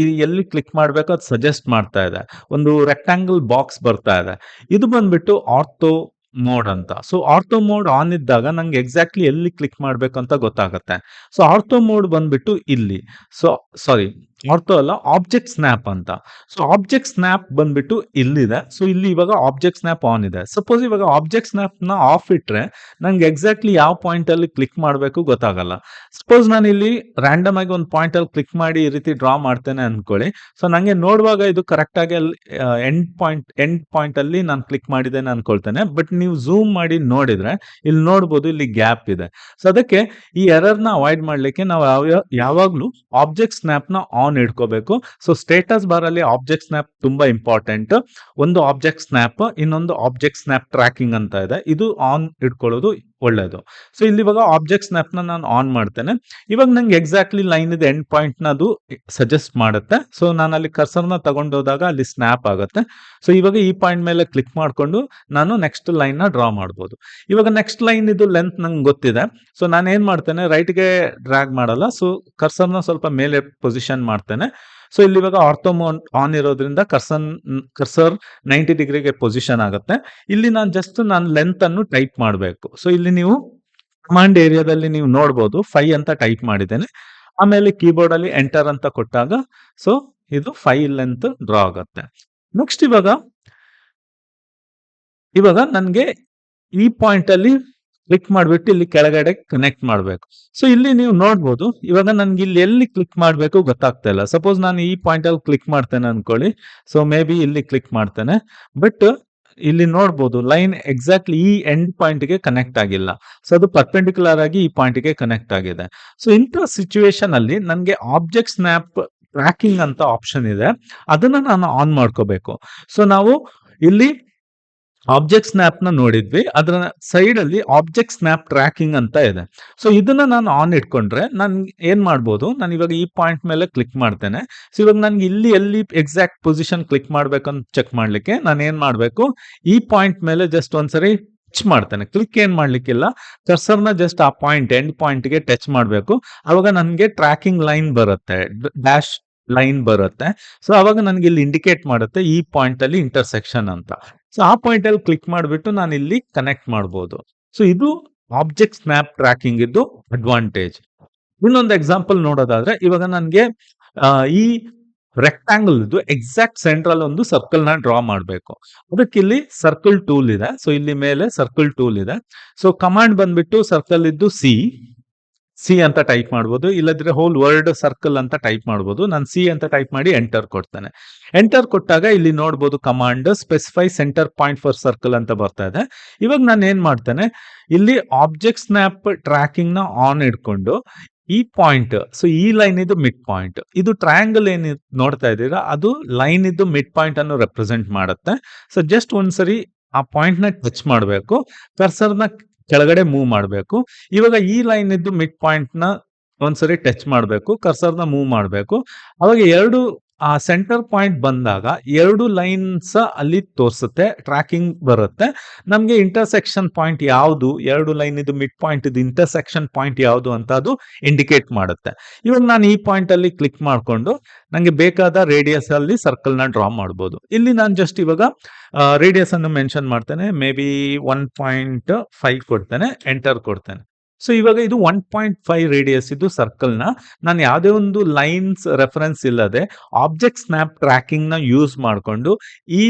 ಎಲ್ಲಿ ಕ್ಲಿಕ್ ಮಾಡ್ಬೇಕು ಅದು ಸಜೆಸ್ಟ್ ಮಾಡ್ತಾ ಇದೆ. ಒಂದು ರೆಕ್ಟಾಂಗಲ್ ಬಾಕ್ಸ್ ಬರ್ತಾ ಇದೆ. ಇದು ಬಂದ್ಬಿಟ್ಟು ಆರ್ಥೋ ಮೋಡ್ ಅಂತ. ಸೊ ಆರ್ಥೋ ಮೋಡ್ ಆನ್ ಇದ್ದಾಗ ನಂಗೆ ಎಕ್ಸಾಕ್ಟ್ಲಿ ಎಲ್ಲಿ ಕ್ಲಿಕ್ ಮಾಡ್ಬೇಕು ಅಂತ ಗೊತ್ತಾಗುತ್ತೆ. ಸೊ ಆರ್ಥೋ ಮೋಡ್ ಬಂದ್ಬಿಟ್ಟು ಇಲ್ಲಿ. ಸೊ ಸಾರಿ, ಆರ್ಥೋ ಅಲ್ಲ, ಆಬ್ಜೆಕ್ಟ್ ಸ್ನ್ಯಾಪ್ ಅಂತ. ಸೊ ಆಬ್ಜೆಕ್ಟ್ ಸ್ನ್ಯಾಪ್ ಬಂದ್ಬಿಟ್ಟು ಇಲ್ಲಿದೆ. ಸೊ ಇಲ್ಲಿ ಇವಾಗ ಆಬ್ಜೆಕ್ಟ್ ಸ್ನ್ಯಾಪ್ ಆನ್ ಇದೆ. ಸಪೋಸ್ ಇವಾಗ ಆಬ್ಜೆಕ್ಟ್ ಸ್ನ್ಯಾಪ್ ನ ಆಫ್ ಇಟ್ರೆ ನಂಗೆ ಎಕ್ಸಾಕ್ಟ್ಲಿ ಯಾವ ಪಾಯಿಂಟ್ ಅಲ್ಲಿ ಕ್ಲಿಕ್ ಮಾಡಬೇಕು ಗೊತ್ತಾಗಲ್ಲ. ಸಪೋಸ್ ನಾನು ಇಲ್ಲಿ ರ್ಯಾಂಡಮ್ ಆಗಿ ಒಂದು ಪಾಯಿಂಟ್ ಅಲ್ಲಿ ಕ್ಲಿಕ್ ಮಾಡಿ ಈ ರೀತಿ ಡ್ರಾ ಮಾಡ್ತೇನೆ ಅನ್ಕೊಳ್ಳಿ. ಸೊ ನಂಗೆ ನೋಡುವಾಗ ಇದು ಕರೆಕ್ಟ್ ಆಗಿ ಅಲ್ಲಿ ಎಂಡ್ ಪಾಯಿಂಟ್ ಅಲ್ಲಿ ನಾನು ಕ್ಲಿಕ್ ಮಾಡಿದ್ದೇನೆ ಅನ್ಕೊಳ್ತೇನೆ. ಬಟ್ ನೀವು ಝೂಮ್ ಮಾಡಿ ನೋಡಿದ್ರೆ ಇಲ್ಲಿ ನೋಡ್ಬೋದು ಇಲ್ಲಿ ಗ್ಯಾಪ್ ಇದೆ. ಸೊ ಅದಕ್ಕೆ ಈ ಎರರ್ ನ ಅವಾಯ್ಡ್ ಮಾಡ್ಲಿಕ್ಕೆ ನಾವು ಯಾವಾಗ್ಲೂ ಆಬ್ಜೆಕ್ಟ್ ಸ್ನ್ಯಾಪ್ ನ ಆನ್ ಇಟ್ಕೋಬೇಕು. ಸೊ ಸ್ಟೇಟಸ್ ಬಾರ್ ಅಲ್ಲಿ ಆಬ್ಜೆಕ್ಟ್ ಸ್ನ್ಯಾಪ್ ತುಂಬಾ ಇಂಪಾರ್ಟೆಂಟ್. ಒಂದು ಆಬ್ಜೆಕ್ಟ್ ಸ್ನ್ಯಾಪ್, ಇನ್ನೊಂದು ಆಬ್ಜೆಕ್ಟ್ ಸ್ನ್ಯಾಪ್ ಟ್ರ್ಯಾಕಿಂಗ್ ಅಂತ ಇದೆ. ಇದು ಆನ್ ಇಟ್ಕೊಳ್ಳೋದು ಒಳ್ಳೇದು. ಸೊ ಇಲ್ಲಿ ಇವಾಗ ಆಬ್ಜೆಕ್ಟ್ ಸ್ನ್ಯಾಪ್ ನ ನಾನು ಆನ್ ಮಾಡ್ತೇನೆ. ಇವಾಗ ನಂಗೆ ಎಕ್ಸಾಕ್ಟ್ಲಿ ಲೈನ್ ಇದೆ ಎಂಡ್ ಪಾಯಿಂಟ್ ನ ಅದು ಸಜೆಸ್ಟ್ ಮಾಡುತ್ತೆ. ಸೊ ನಾನು ಅಲ್ಲಿ ಕರ್ಸರ್ ನ ತಗೊಂಡೋದಾಗ ಅಲ್ಲಿ ಸ್ನ್ಯಾಪ್ ಆಗುತ್ತೆ. ಸೊ ಇವಾಗ ಈ ಪಾಯಿಂಟ್ ಮೇಲೆ ಕ್ಲಿಕ್ ಮಾಡ್ಕೊಂಡು ನಾನು ನೆಕ್ಸ್ಟ್ ಲೈನ್ ನ ಡ್ರಾ ಮಾಡ್ಬೋದು. ಇವಾಗ ನೆಕ್ಸ್ಟ್ ಲೈನ್ ಇದು ಲೆಂತ್ ನಂಗೆ ಗೊತ್ತಿದೆ. ಸೊ ನಾನು ಏನ್ ಮಾಡ್ತೇನೆ, ರೈಟ್ ಗೆ ಡ್ರ್ಯಾಗ್ ಮಾಡಲ್ಲ. ಸೊ ಕರ್ಸರ್ ನ ಸ್ವಲ್ಪ ಮೇಲೆ ಪೊಸಿಷನ್ ಮಾಡ್ತೇನೆ. ಸೊ ಇಲ್ಲಿ ಇವಾಗ ಆರ್ಥೋ ಮೋಡ್ ಆನ್ ಇರೋದ್ರಿಂದ ಕರ್ಸರ್ 90 ಡಿಗ್ರಿಗೆ ಪೊಸಿಷನ್ ಆಗುತ್ತೆ. ಇಲ್ಲಿ ನಾನು ಲೆಂತ್ ಅನ್ನು ಟೈಪ್ ಮಾಡಬೇಕು. ಸೊ ಇಲ್ಲಿ ನೀವು ಕಮಾಂಡ್ ಏರಿಯಾದಲ್ಲಿ ನೀವು ನೋಡಬಹುದು 5 ಅಂತ ಟೈಪ್ ಮಾಡಿದ್ದೇನೆ. ಆಮೇಲೆ ಕೀಬೋರ್ಡ್ ಅಲ್ಲಿ ಎಂಟರ್ ಅಂತ ಕೊಟ್ಟಾಗ ಸೊ ಇದು 5 ಲೆಂತ್ ಡ್ರಾ ಆಗುತ್ತೆ. ನೆಕ್ಸ್ಟ್ ಇವಾಗ ನನ್ಗೆ ಈ ಪಾಯಿಂಟ್ ಅಲ್ಲಿ ಕ್ಲಿಕ್ ಮಾಡ್ಬಿಟ್ಟು ಇಲ್ಲಿ ಕೆಳಗಡೆ ಕನೆಕ್ಟ್ ಮಾಡಬೇಕು. ಸೊ ಇಲ್ಲಿ ನೀವು ನೋಡ್ಬೋದು ಇವಾಗ ನನ್ಗೆ ಇಲ್ಲಿ ಎಲ್ಲಿ ಕ್ಲಿಕ್ ಮಾಡಬೇಕು ಗೊತ್ತಾಗ್ತಾ ಇಲ್ಲ. ಸಪೋಸ್ ನಾನು ಈ ಪಾಯಿಂಟ್ ಅಲ್ಲಿ ಕ್ಲಿಕ್ ಮಾಡ್ತೇನೆ ಅನ್ಕೊಳ್ಳಿ. ಸೊ ಮೇ ಬಿ ಇಲ್ಲಿ ಕ್ಲಿಕ್ ಮಾಡ್ತೇನೆ. ಬಟ್ ಇಲ್ಲಿ ನೋಡ್ಬೋದು ಲೈನ್ ಎಕ್ಸಾಕ್ಟ್ಲಿ ಈ ಎಂಡ್ ಪಾಯಿಂಟ್ ಗೆ ಕನೆಕ್ಟ್ ಆಗಿಲ್ಲ. ಸೊ ಅದು ಪರ್ಪೆಂಡಿಕ್ಯುಲರ್ ಆಗಿ ಈ ಪಾಯಿಂಟ್ ಗೆ ಕನೆಕ್ಟ್ ಆಗಿದೆ. ಸೊ ಇಂಥ ಸಿಚುವೇಶನ್ ಅಲ್ಲಿ ನನ್ಗೆ ಆಬ್ಜೆಕ್ಟ್ ಸ್ನ್ಯಾಪ್ ಟ್ರ್ಯಾಕಿಂಗ್ ಅಂತ ಆಪ್ಷನ್ ಇದೆ. ಅದನ್ನ ನಾನು ಆನ್ ಮಾಡ್ಕೋಬೇಕು. ಸೊ ನಾವು ಇಲ್ಲಿ ಆಬ್ಜೆಕ್ಟ್ ಸ್ನ್ಯಾಪ್ ನ ನೋಡಿದ್ವಿ. ಅದರ ಸೈಡ್ ಅಲ್ಲಿ ಆಬ್ಜೆಕ್ಟ್ ಸ್ನ್ಯಾಪ್ ಟ್ರ್ಯಾಕಿಂಗ್ ಅಂತ ಇದೆ. ಸೊ ಇದನ್ನ ನಾನು ಆನ್ ಇಟ್ಕೊಂಡ್ರೆ ನಾನು ಏನ್ ಮಾಡ್ಬೋದು, ನಾನು ಇವಾಗ ಈ ಪಾಯಿಂಟ್ ಮೇಲೆ ಕ್ಲಿಕ್ ಮಾಡ್ತೇನೆ. ಸೊ ಇವಾಗ ನನ್ಗೆ ಇಲ್ಲಿ ಎಲ್ಲಿ ಎಕ್ಸಾಕ್ಟ್ ಪೊಸಿಷನ್ ಕ್ಲಿಕ್ ಮಾಡ್ಬೇಕಂತ ಚೆಕ್ ಮಾಡ್ಲಿಕ್ಕೆ ನಾನು ಏನ್ ಮಾಡ್ಬೇಕು, ಈ ಪಾಯಿಂಟ್ ಮೇಲೆ ಜಸ್ಟ್ ಒಂದ್ಸರಿ ಟಚ್ ಮಾಡ್ತೇನೆ. ಕ್ಲಿಕ್ ಏನ್ ಮಾಡ್ಲಿಕ್ಕಿಲ್ಲ, ಕರ್ಸರ್ನ ಜಸ್ಟ್ ಆ ಪಾಯಿಂಟ್ ಎಂಡ್ ಪಾಯಿಂಟ್ ಗೆ ಟಚ್ ಮಾಡ್ಬೇಕು. ಅವಾಗ ನನ್ಗೆ ಟ್ರ್ಯಾಕಿಂಗ್ ಲೈನ್ ಬರುತ್ತೆ, ಡ್ಯಾಶ್ ಲೈನ್ ಬರುತ್ತೆ. ಸೊ ಅವಾಗ ನನ್ಗೆ ಇಲ್ಲಿ ಇಂಡಿಕೇಟ್ ಮಾಡುತ್ತೆ ಈ ಪಾಯಿಂಟ್ ಅಲ್ಲಿ ಇಂಟರ್ಸೆಕ್ಷನ್ ಅಂತ. ಸೊ ಆ ಪಾಯಿಂಟ್ ಅಲ್ಲಿ ಕ್ಲಿಕ್ ಮಾಡಿಬಿಟ್ಟು ನಾನು ಇಲ್ಲಿ ಕನೆಕ್ಟ್ ಮಾಡಬಹುದು. ಸೊ ಇದು ಆಬ್ಜೆಕ್ಟ್ ಸ್ನ್ಯಾಪ್ ಟ್ರ್ಯಾಕಿಂಗ್ ಇದ್ದು ಅಡ್ವಾಂಟೇಜ್. ಇನ್ನೊಂದು ಎಕ್ಸಾಂಪಲ್ ನೋಡೋದಾದ್ರೆ ಇವಾಗ ನನಗೆ ಈ ರೆಕ್ಟಾಂಗಲ್ ಇದು ಎಕ್ಸಾಕ್ಟ್ ಸೆಂಟ್ರಲ್ ಒಂದು ಸರ್ಕಲ್ ನ ಡ್ರಾ ಮಾಡಬೇಕು. ಅದಕ್ಕೆ ಇಲ್ಲಿ ಸರ್ಕಲ್ ಟೂಲ್ ಇದೆ. ಸೊ ಇಲ್ಲಿ ಮೇಲೆ ಸರ್ಕಲ್ ಟೂಲ್ ಇದೆ. ಸೊ ಕಮಾಂಡ್ ಬಂದ್ಬಿಟ್ಟು ಸರ್ಕಲ್ ಇದ್ದು ಸಿ ಅಂತ ಟೈಪ್ ಮಾಡ್ಬೋದು, ಇಲ್ಲದ್ರೆ ಹೋಲ್ ವರ್ಡ್ ಸರ್ಕಲ್ ಅಂತ ಟೈಪ್ ಮಾಡ್ಬೋದು. ನಾನು ಸಿ ಅಂತ ಟೈಪ್ ಮಾಡಿ ಎಂಟರ್ ಕೊಡ್ತೇನೆ. ಎಂಟರ್ ಕೊಟ್ಟಾಗ ಇಲ್ಲಿ ನೋಡ್ಬೋದು command specify centre point for circle ಅಂತ ಬರ್ತಾ ಇದೆ. ಇವಾಗ ನಾನು ಏನ್ ಮಾಡ್ತೇನೆ, ಇಲ್ಲಿ ಆಬ್ಜೆಕ್ಟ್ ಸ್ನ್ಯಾಪ್ ಟ್ರ್ಯಾಕಿಂಗ್ ನ ಆನ್ ಇಟ್ಕೊಂಡು ಈ ಪಾಯಿಂಟ್, ಸೊ ಈ ಲೈನ್ ಇದು ಮಿಡ್ ಪಾಯಿಂಟ್, ಇದು ಟ್ರಯಾಂಗಲ್ ಏನ್ ನೋಡ್ತಾ ಇದ್ದೀರಾ ಅದು ಲೈನ್ ಇದ್ದು ಮಿಡ್ ಪಾಯಿಂಟ್ ಅನ್ನು ರೆಪ್ರೆಸೆಂಟ್ ಮಾಡುತ್ತೆ. ಸೊ ಜಸ್ಟ್ ಒಂದ್ಸರಿ ಆ ಪಾಯಿಂಟ್ ನ ಟಚ್ ಮಾಡಬೇಕು, ಕರ್ಸರ್ ನ ಕೆಳಗಡೆ ಮೂವ್ ಮಾಡಬೇಕು. ಇವಾಗ ಈ ಲೈನ್ ಇದ್ದು ಮಿಡ್ ಪಾಯಿಂಟ್ ನ ಒಂದ್ಸರಿ ಟಚ್ ಮಾಡಬೇಕು, ಕರ್ಸರ್ ನ ಮೂವ್ ಮಾಡಬೇಕು. ಅವಾಗ ಎರಡು ಆ ಸೆಂಟರ್ ಪಾಯಿಂಟ್ ಬಂದಾಗ ಎರಡು ಲೈನ್ಸ್ ಅಲ್ಲಿ ತೋರಿಸುತ್ತೆ, ಟ್ರ್ಯಾಕಿಂಗ್ ಬರುತ್ತೆ. ನಮ್ಗೆ ಇಂಟರ್ಸೆಕ್ಷನ್ ಪಾಯಿಂಟ್ ಯಾವುದು, ಎರಡು ಲೈನ್ ಇದು ಮಿಡ್ ಪಾಯಿಂಟ್ ಇದು ಇಂಟರ್ಸೆಕ್ಷನ್ ಪಾಯಿಂಟ್ ಯಾವುದು ಅಂತ ಅದು ಇಂಡಿಕೇಟ್ ಮಾಡುತ್ತೆ. ಇವಾಗ ನಾನು ಈ ಪಾಯಿಂಟ್ ಅಲ್ಲಿ ಕ್ಲಿಕ್ ಮಾಡ್ಕೊಂಡು ನಂಗೆ ಬೇಕಾದ ರೇಡಿಯಸ್ ಅಲ್ಲಿ ಸರ್ಕಲ್ ನ ಡ್ರಾ ಮಾಡಬಹುದು. ಇಲ್ಲಿ ನಾನು ಜಸ್ಟ್ ಇವಾಗ ರೇಡಿಯಸ್ ಅನ್ನು ಮೆನ್ಷನ್ ಮಾಡ್ತೇನೆ, ಮೇ ಬಿ 1.5 ಕೊಡ್ತೇನೆ, ಎಂಟರ್ ಕೊಡ್ತೇನೆ. ಸೊ ಇವಾಗ ಇದು 1.5 ರೇಡಿಯಸ್ ಇದು ಸರ್ಕಲ್ ನ ನಾನು ಯಾವುದೇ ಒಂದು ಲೈನ್ಸ್ ರೆಫರೆನ್ಸ್ ಇಲ್ಲದೆ ಆಬ್ಜೆಕ್ಟ್ ಸ್ನ್ಯಾಪ್ ಟ್ರ್ಯಾಕಿಂಗ್ ನ ಯೂಸ್ ಮಾಡಿಕೊಂಡು ಈ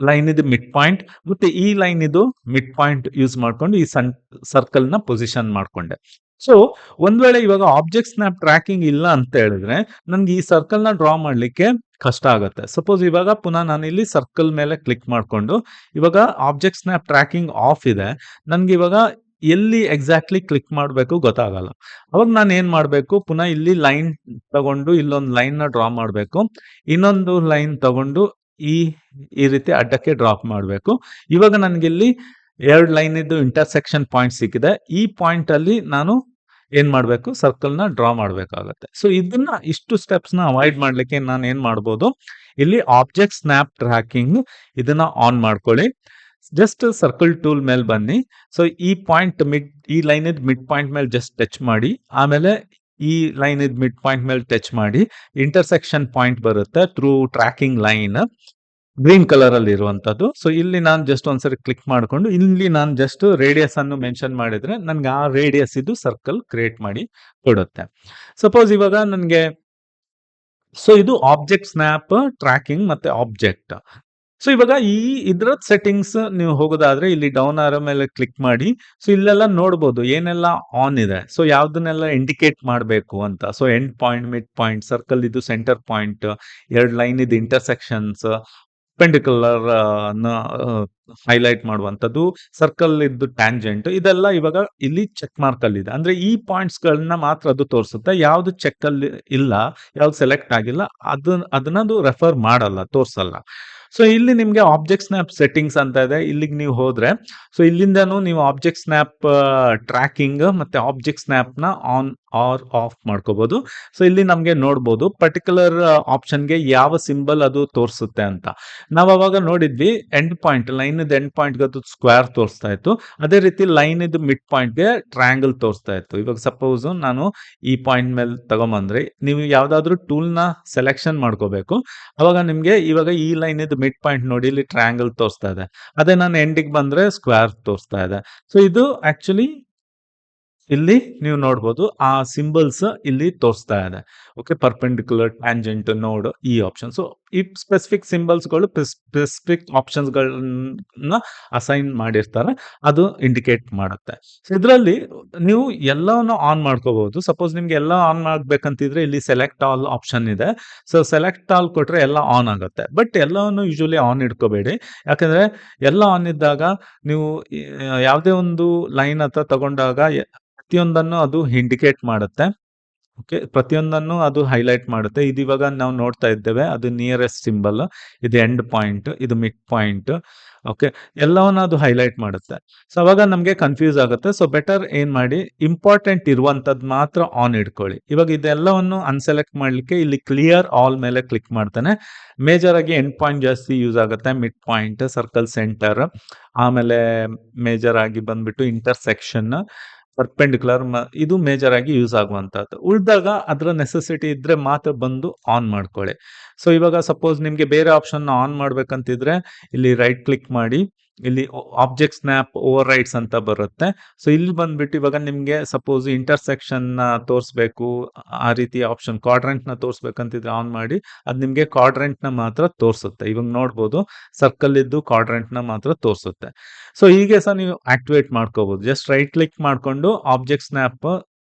ಲೈನ್ ಇದು ಮಿಡ್ ಪಾಯಿಂಟ್ ಮತ್ತೆ ಈ ಲೈನ್ ಇದು ಮಿಡ್ ಪಾಯಿಂಟ್ ಯೂಸ್ ಮಾಡ್ಕೊಂಡು ಈ ಸರ್ಕಲ್ ನ ಪೊಸಿಷನ್ ಮಾಡ್ಕೊಂಡೆ. ಸೊ ಒಂದ್ ವೇಳೆ ಇವಾಗ ಆಬ್ಜೆಕ್ಟ್ ಸ್ನ್ಯಾಪ್ ಟ್ರ್ಯಾಕಿಂಗ್ ಇಲ್ಲ ಅಂತ ಹೇಳಿದ್ರೆ ನನ್ಗೆ ಈ ಸರ್ಕಲ್ ನ ಡ್ರಾ ಮಾಡ್ಲಿಕ್ಕೆ ಕಷ್ಟ ಆಗುತ್ತೆ. ಸಪೋಸ್ ಇವಾಗ ಪುನಃ ನಾನು ಇಲ್ಲಿ ಸರ್ಕಲ್ ಮೇಲೆ ಕ್ಲಿಕ್ ಮಾಡ್ಕೊಂಡು ಇವಾಗ ಆಬ್ಜೆಕ್ಟ್ ಸ್ನ್ಯಾಪ್ ಟ್ರ್ಯಾಕಿಂಗ್ ಆಫ್ ಇದೆ, ನನ್ಗೆ ಇವಾಗ ಎಲ್ಲಿ ಎಕ್ಸಾಕ್ಟ್ಲಿ ಕ್ಲಿಕ್ ಮಾಡಬೇಕು ಗೊತ್ತಾಗಲ್ಲ. ಅವಾಗ ನಾನು ಏನ್ ಮಾಡ್ಬೇಕು, ಪುನಃ ಇಲ್ಲಿ ಲೈನ್ ತಗೊಂಡು ಇಲ್ಲೊಂದು ಲೈನ್ ನ ಡ್ರಾ ಮಾಡ್ಬೇಕು, ಇನ್ನೊಂದು ಲೈನ್ ತಗೊಂಡು ಈ ಈ ರೀತಿ ಅಡ್ಡಕ್ಕೆ ಡ್ರಾಪ್ ಮಾಡಬೇಕು. ಇವಾಗ ನನ್ಗೆ ಇಲ್ಲಿ 2 ಲೈನ್ ಇದ್ದು ಇಂಟರ್ಸೆಕ್ಷನ್ ಪಾಯಿಂಟ್ ಸಿಕ್ಕಿದೆ. ಈ ಪಾಯಿಂಟ್ ಅಲ್ಲಿ ನಾನು ಏನ್ ಮಾಡ್ಬೇಕು, ಸರ್ಕಲ್ ನ ಡ್ರಾ ಮಾಡ್ಬೇಕಾಗತ್ತೆ. ಸೊ ಇಷ್ಟು ಸ್ಟೆಪ್ಸ್ ನ ಅವಾಯ್ಡ್ ಮಾಡ್ಲಿಕ್ಕೆ ನಾನು ಏನ್ ಮಾಡ್ಬೋದು, ಇಲ್ಲಿ ಆಬ್ಜೆಕ್ಟ್ ಸ್ನ್ಯಾಪ್ ಟ್ರ್ಯಾಕಿಂಗ್ ಇದನ್ನ ಆನ್ ಮಾಡ್ಕೊಳ್ಳಿ. ಜಸ್ಟ್ ಸರ್ಕಲ್ ಟೂಲ್ ಮೇಲೆ ಬನ್ನಿ. ಸೊ ಈ ಲೈನ್ ಇದ್ ಮಿಡ್ ಪಾಯಿಂಟ್ ಮೇಲೆ ಜಸ್ಟ್ ಟಚ್ ಮಾಡಿ, ಆಮೇಲೆ ಈ ಲೈನ್ ಇದ್ ಮಿಡ್ ಪಾಯಿಂಟ್ ಮೇಲೆ ಟಚ್ ಮಾಡಿ, ಇಂಟರ್ಸೆಕ್ಷನ್ ಪಾಯಿಂಟ್ ಬರುತ್ತೆ through tracking line green colour ಅಲ್ಲಿ ಇರುವಂತದ್ದು. ಸೊ ಇಲ್ಲಿ ನಾನು ಜಸ್ಟ್ ಒಂದ್ಸರಿ ಕ್ಲಿಕ್ ಮಾಡ್ಕೊಂಡು ಇಲ್ಲಿ ನಾನು ಜಸ್ಟ್ ರೇಡಿಯಸ್ ಅನ್ನು ಮೆನ್ಷನ್ ಮಾಡಿದ್ರೆ ನನ್ಗೆ ಆ ರೇಡಿಯಸ್ ಇದು ಸರ್ಕಲ್ ಕ್ರಿಯೇಟ್ ಮಾಡಿ ಕೊಡುತ್ತೆ. ಸಪೋಸ್ ಇವಾಗ ನನ್ಗೆ ಇದು ಆಬ್ಜೆಕ್ಟ್ ಸ್ನ್ಯಾಪ್ ಟ್ರ್ಯಾಕಿಂಗ್ ಮತ್ತೆ ಆಬ್ಜೆಕ್ಟ್. ಸೊ ಇವಾಗ ಇದ್ರ ಸೆಟ್ಟಿಂಗ್ಸ್ ನೀವು ಹೋಗೋದಾದ್ರೆ ಇಲ್ಲಿ ಡೌನ್ ಆರೋ ಮೇಲೆ ಕ್ಲಿಕ್ ಮಾಡಿ. ಸೊ ಇಲ್ಲೆಲ್ಲ ನೋಡ್ಬೋದು ಏನೆಲ್ಲ ಆನ್ ಇದೆ, ಸೊ ಯಾವ್ದನ್ನೆಲ್ಲ ಇಂಡಿಕೇಟ್ ಮಾಡಬೇಕು ಅಂತ. So end point, mid point, circle ಇದು ಸೆಂಟರ್ ಪಾಯಿಂಟ್, 2 ಲೈನ್ ಇದು ಇಂಟರ್ಸೆಕ್ಷನ್ಸ್, ಪೆಂಡಿಕ್ಯುಲರ್ ಹೈಲೈಟ್ ಮಾಡುವಂತದ್ದು, ಸರ್ಕಲ್ ಇದ್ದು ಟ್ಯಾಂಜೆಂಟ್, ಇದೆಲ್ಲ ಇವಾಗ ಇಲ್ಲಿ ಚೆಕ್ ಮಾರ್ಕ್ ಅಲ್ಲಿ ಇದೆ. ಅಂದ್ರೆ ಈ ಪಾಯಿಂಟ್ಸ್ ಗಳನ್ನ ಮಾತ್ರ ಅದು ತೋರಿಸುತ್ತೆ. ಯಾವ್ದು ಚೆಕ್ ಅಲ್ಲಿ ಇಲ್ಲ, ಯಾವ್ದು ಸೆಲೆಕ್ಟ್ ಆಗಿಲ್ಲ ಅದನ್ನದು ರೆಫರ್ ಮಾಡಲ್ಲ, ತೋರ್ಸಲ್ಲ. ಸೊ ಇಲ್ಲಿ ನಿಮ್ಗೆ ಆಬ್ಜೆಕ್ಟ್ ಸ್ನ್ಯಾಪ್ ಸೆಟ್ಟಿಂಗ್ಸ್ ಅಂತ ಇದೆ. ಇಲ್ಲಿಗೆ ನೀವು ಹೋದ್ರೆ ಸೊ ಇಲ್ಲಿಂದನೂ ನೀವು ಆಬ್ಜೆಕ್ಟ್ ಸ್ನ್ಯಾಪ್ ಟ್ರ್ಯಾಕಿಂಗ್ ಮತ್ತೆ ಆಬ್ಜೆಕ್ಟ್ ಸ್ನ್ಯಾಪ್ ನ ಆನ್ ಆರ್ ಆಫ್ ಮಾಡ್ಕೋಬಹುದು. ಸೊ ಇಲ್ಲಿ ನಮ್ಗೆ ನೋಡ್ಬೋದು ಪರ್ಟಿಕ್ಯುಲರ್ ಆಪ್ಷನ್ಗೆ ಯಾವ ಸಿಂಬಲ್ ಅದು ತೋರಿಸುತ್ತೆ ಅಂತ. ನಾವ್ ಅವಾಗ ನೋಡಿದ್ವಿ ಎಂಡ್ ಪಾಯಿಂಟ್, ಲೈನ್ ಇದ್ ಎಂಡ್ ಪಾಯಿಂಟ್ ಅದು ಸ್ಕ್ವೇರ್ ತೋರಿಸ್ತಾ ಇತ್ತು. ಅದೇ ರೀತಿ ಲೈನ್ ಇದ್ ಮಿಡ್ ಪಾಯಿಂಟ್ ಗೆ ಟ್ರಯಾಂಗಲ್ ತೋರಿಸ್ತಾ ಇತ್ತು. ಇವಾಗ ಸಪೋಸ್ ನಾನು ಈ ಪಾಯಿಂಟ್ ಮೇಲೆ ತಗೊಂಬಂದ್ರೆ ನೀವು ಯಾವ್ದಾದ್ರು ಟೂಲ್ ನ ಸೆಲೆಕ್ಷನ್ ಮಾಡ್ಕೋಬೇಕು. ಅವಾಗ ನಿಮ್ಗೆ ಇವಾಗ ಈ ಲೈನ್ ಇದ್ ಮಿಡ್ ಪಾಯಿಂಟ್ ನೋಡಿ ಇಲ್ಲಿ ಟ್ರಯಾಂಗಲ್ ತೋರಿಸ್ತಾ ಇದೆ. ಅದೇ ನಾನು ಎಂಡಿಗೆ ಬಂದ್ರೆ ಸ್ಕ್ವೇರ್ ತೋರಿಸ್ತಾ ಇದೆ. ಸೊ ಇದು ಆಕ್ಚುಲಿ ಇಲ್ಲಿ ನೀವು ನೋಡ್ಬೋದು ಆ ಸಿಂಬಲ್ಸ್ ಇಲ್ಲಿ ತೋರಿಸ್ತಾ ಇದೆ. ಓಕೆ, ಪರ್ಪೆಂಡಿಕ್ಯುಲರ್, ಟ್ಯಾಂಜೆಂಟ್, ನೋಡ್, ಈ ಆಪ್ಷನ್. ಸೊ ಈ ಸ್ಪೆಸಿಫಿಕ್ ಸಿಂಬಲ್ಸ್ ಗಳು ಸ್ಪೆಸಿಫಿಕ್ ಆಪ್ಷನ್ಸ್ ಗಳನ್ನ ಅಸೈನ್ ಮಾಡಿರ್ತಾರೆ, ಅದು ಇಂಡಿಕೇಟ್ ಮಾಡುತ್ತೆ. ಸೊ ಇದರಲ್ಲಿ ನೀವು ಎಲ್ಲವನ್ನು ಆನ್ ಮಾಡ್ಕೋಬಹುದು. ಸಪೋಸ್ ನಿಮ್ಗೆ ಎಲ್ಲ ಆನ್ ಮಾಡ್ಬೇಕಂತಿದ್ರೆ ಇಲ್ಲಿ ಸೆಲೆಕ್ಟ್ ಆಲ್ ಆಪ್ಷನ್ ಇದೆ. ಸೊ ಸೆಲೆಕ್ಟ್ ಆಲ್ ಕೊಟ್ರೆ ಎಲ್ಲ ಆನ್ ಆಗುತ್ತೆ. ಬಟ್ ಎಲ್ಲವನ್ನು ಯೂಶಲಿ ಆನ್ ಇಟ್ಕೋಬೇಡಿ, ಯಾಕಂದ್ರೆ ಎಲ್ಲ ಆನ್ ಇದ್ದಾಗ ನೀವು ಯಾವುದೇ ಒಂದು ಲೈನ್ ಹತ್ರ ತಗೊಂಡಾಗ ಪ್ರತಿಯೊಂದನ್ನು ಅದು ಇಂಡಿಕೇಟ್ ಮಾಡುತ್ತೆ. ಓಕೆ, ಪ್ರತಿಯೊಂದನ್ನು ಅದು ಹೈಲೈಟ್ ಮಾಡುತ್ತೆ. ಇದು ಇವಾಗ ನಾವು ನೋಡ್ತಾ ಇದ್ದೇವೆ, ಅದು ನಿಯರೆಸ್ಟ್ ಸಿಂಬಲ್, ಇದು ಎಂಡ್ ಪಾಯಿಂಟ್, ಇದು ಮಿಡ್ ಪಾಯಿಂಟ್. ಓಕೆ, ಎಲ್ಲವನ್ನ ಅದು ಹೈಲೈಟ್ ಮಾಡುತ್ತೆ. ಸೊ ಅವಾಗ ನಮ್ಗೆ ಕನ್ಫ್ಯೂಸ್ ಆಗುತ್ತೆ. ಸೊ ಬೆಟರ್ ಏನ್ ಮಾಡಿ, ಇಂಪಾರ್ಟೆಂಟ್ ಇರುವಂತದ್ದು ಮಾತ್ರ ಆನ್ ಇಟ್ಕೊಳ್ಳಿ. ಇವಾಗ ಇದೆಲ್ಲವನ್ನು ಅನ್ಸೆಲೆಕ್ಟ್ ಮಾಡ್ಲಿಕ್ಕೆ ಇಲ್ಲಿ ಕ್ಲಿಯರ್ ಆಲ್ ಮೇಲೆ ಕ್ಲಿಕ್ ಮಾಡ್ತಾನೆ. ಮೇಜರ್ ಆಗಿ ಎಂಡ್ ಪಾಯಿಂಟ್ ಜಾಸ್ತಿ ಯೂಸ್ ಆಗುತ್ತೆ, ಮಿಡ್ ಪಾಯಿಂಟ್, ಸರ್ಕಲ್ ಸೆಂಟರ್, ಆಮೇಲೆ ಮೇಜರ್ ಆಗಿ ಬಂದ್ಬಿಟ್ಟು ಇಂಟರ್ಸೆಕ್ಷನ್, ಪರ್ಪೆಂಡಿಕ್ಯುಲರ್, ಇದು ಮೇಜರ್ ಆಗಿ ಯೂಸ್ ಆಗುವಂತದ್ದು. ಉಳಿದಾಗ ಅದರ ನೆಸೆಸಿಟಿ ಇದ್ರೆ ಮಾತ್ರ ಬಂದು ಆನ್ ಮಾಡ್ಕೊಳ್ಳಿ. ಸೊ ಇವಾಗ ಸಪೋಸ್ ನಿಮ್ಗೆ ಬೇರೆ ಆಪ್ಷನ್ ಆನ್ ಮಾಡ್ಬೇಕಂತಿದ್ರೆ ಇಲ್ಲಿ ರೈಟ್ ಕ್ಲಿಕ್ ಮಾಡಿ, ಇಲ್ಲಿ ಆಬ್ಜೆಕ್ಟ್ ಸ್ನ್ಯಾಪ್ ಓವರ್ ರೈಟ್ಸ್ ಅಂತ ಬರುತ್ತೆ. ಸೊ ಇಲ್ಲಿ ಬಂದ್ಬಿಟ್ಟು ಇವಾಗ ನಿಮ್ಗೆ ಸಪೋಸ್ ಇಂಟರ್ಸೆಕ್ಷನ್ ನ ತೋರಿಸ್ಬೇಕು, ಆ ರೀತಿ ಆಪ್ಷನ್ ಕ್ವಾಡ್ರೆಂಟ್ ನ ತೋರಿಸ್ಬೇಕಂತಿದ್ರೆ ಆನ್ ಮಾಡಿ, ಅದ್ ನಿಮ್ಗೆ ಕ್ವಾಡ್ರೆಂಟ್ ನ ಮಾತ್ರ ತೋರಿಸುತ್ತೆ. ಇವಾಗ ನೋಡ್ಬೋದು ಸರ್ಕಲ್ ಇದ್ದು ಕ್ವಾಡ್ರೆಂಟ್ ನ ಮಾತ್ರ ತೋರಿಸುತ್ತೆ. ಸೊ ಹೀಗೆ ಸಹ ನೀವು ಆಕ್ಟಿವೇಟ್ ಮಾಡ್ಕೋಬಹುದು. ಜಸ್ಟ್ ರೈಟ್ ಕ್ಲಿಕ್ ಮಾಡ್ಕೊಂಡು ಆಬ್ಜೆಕ್ಟ್ ಸ್ನ್ಯಾಪ್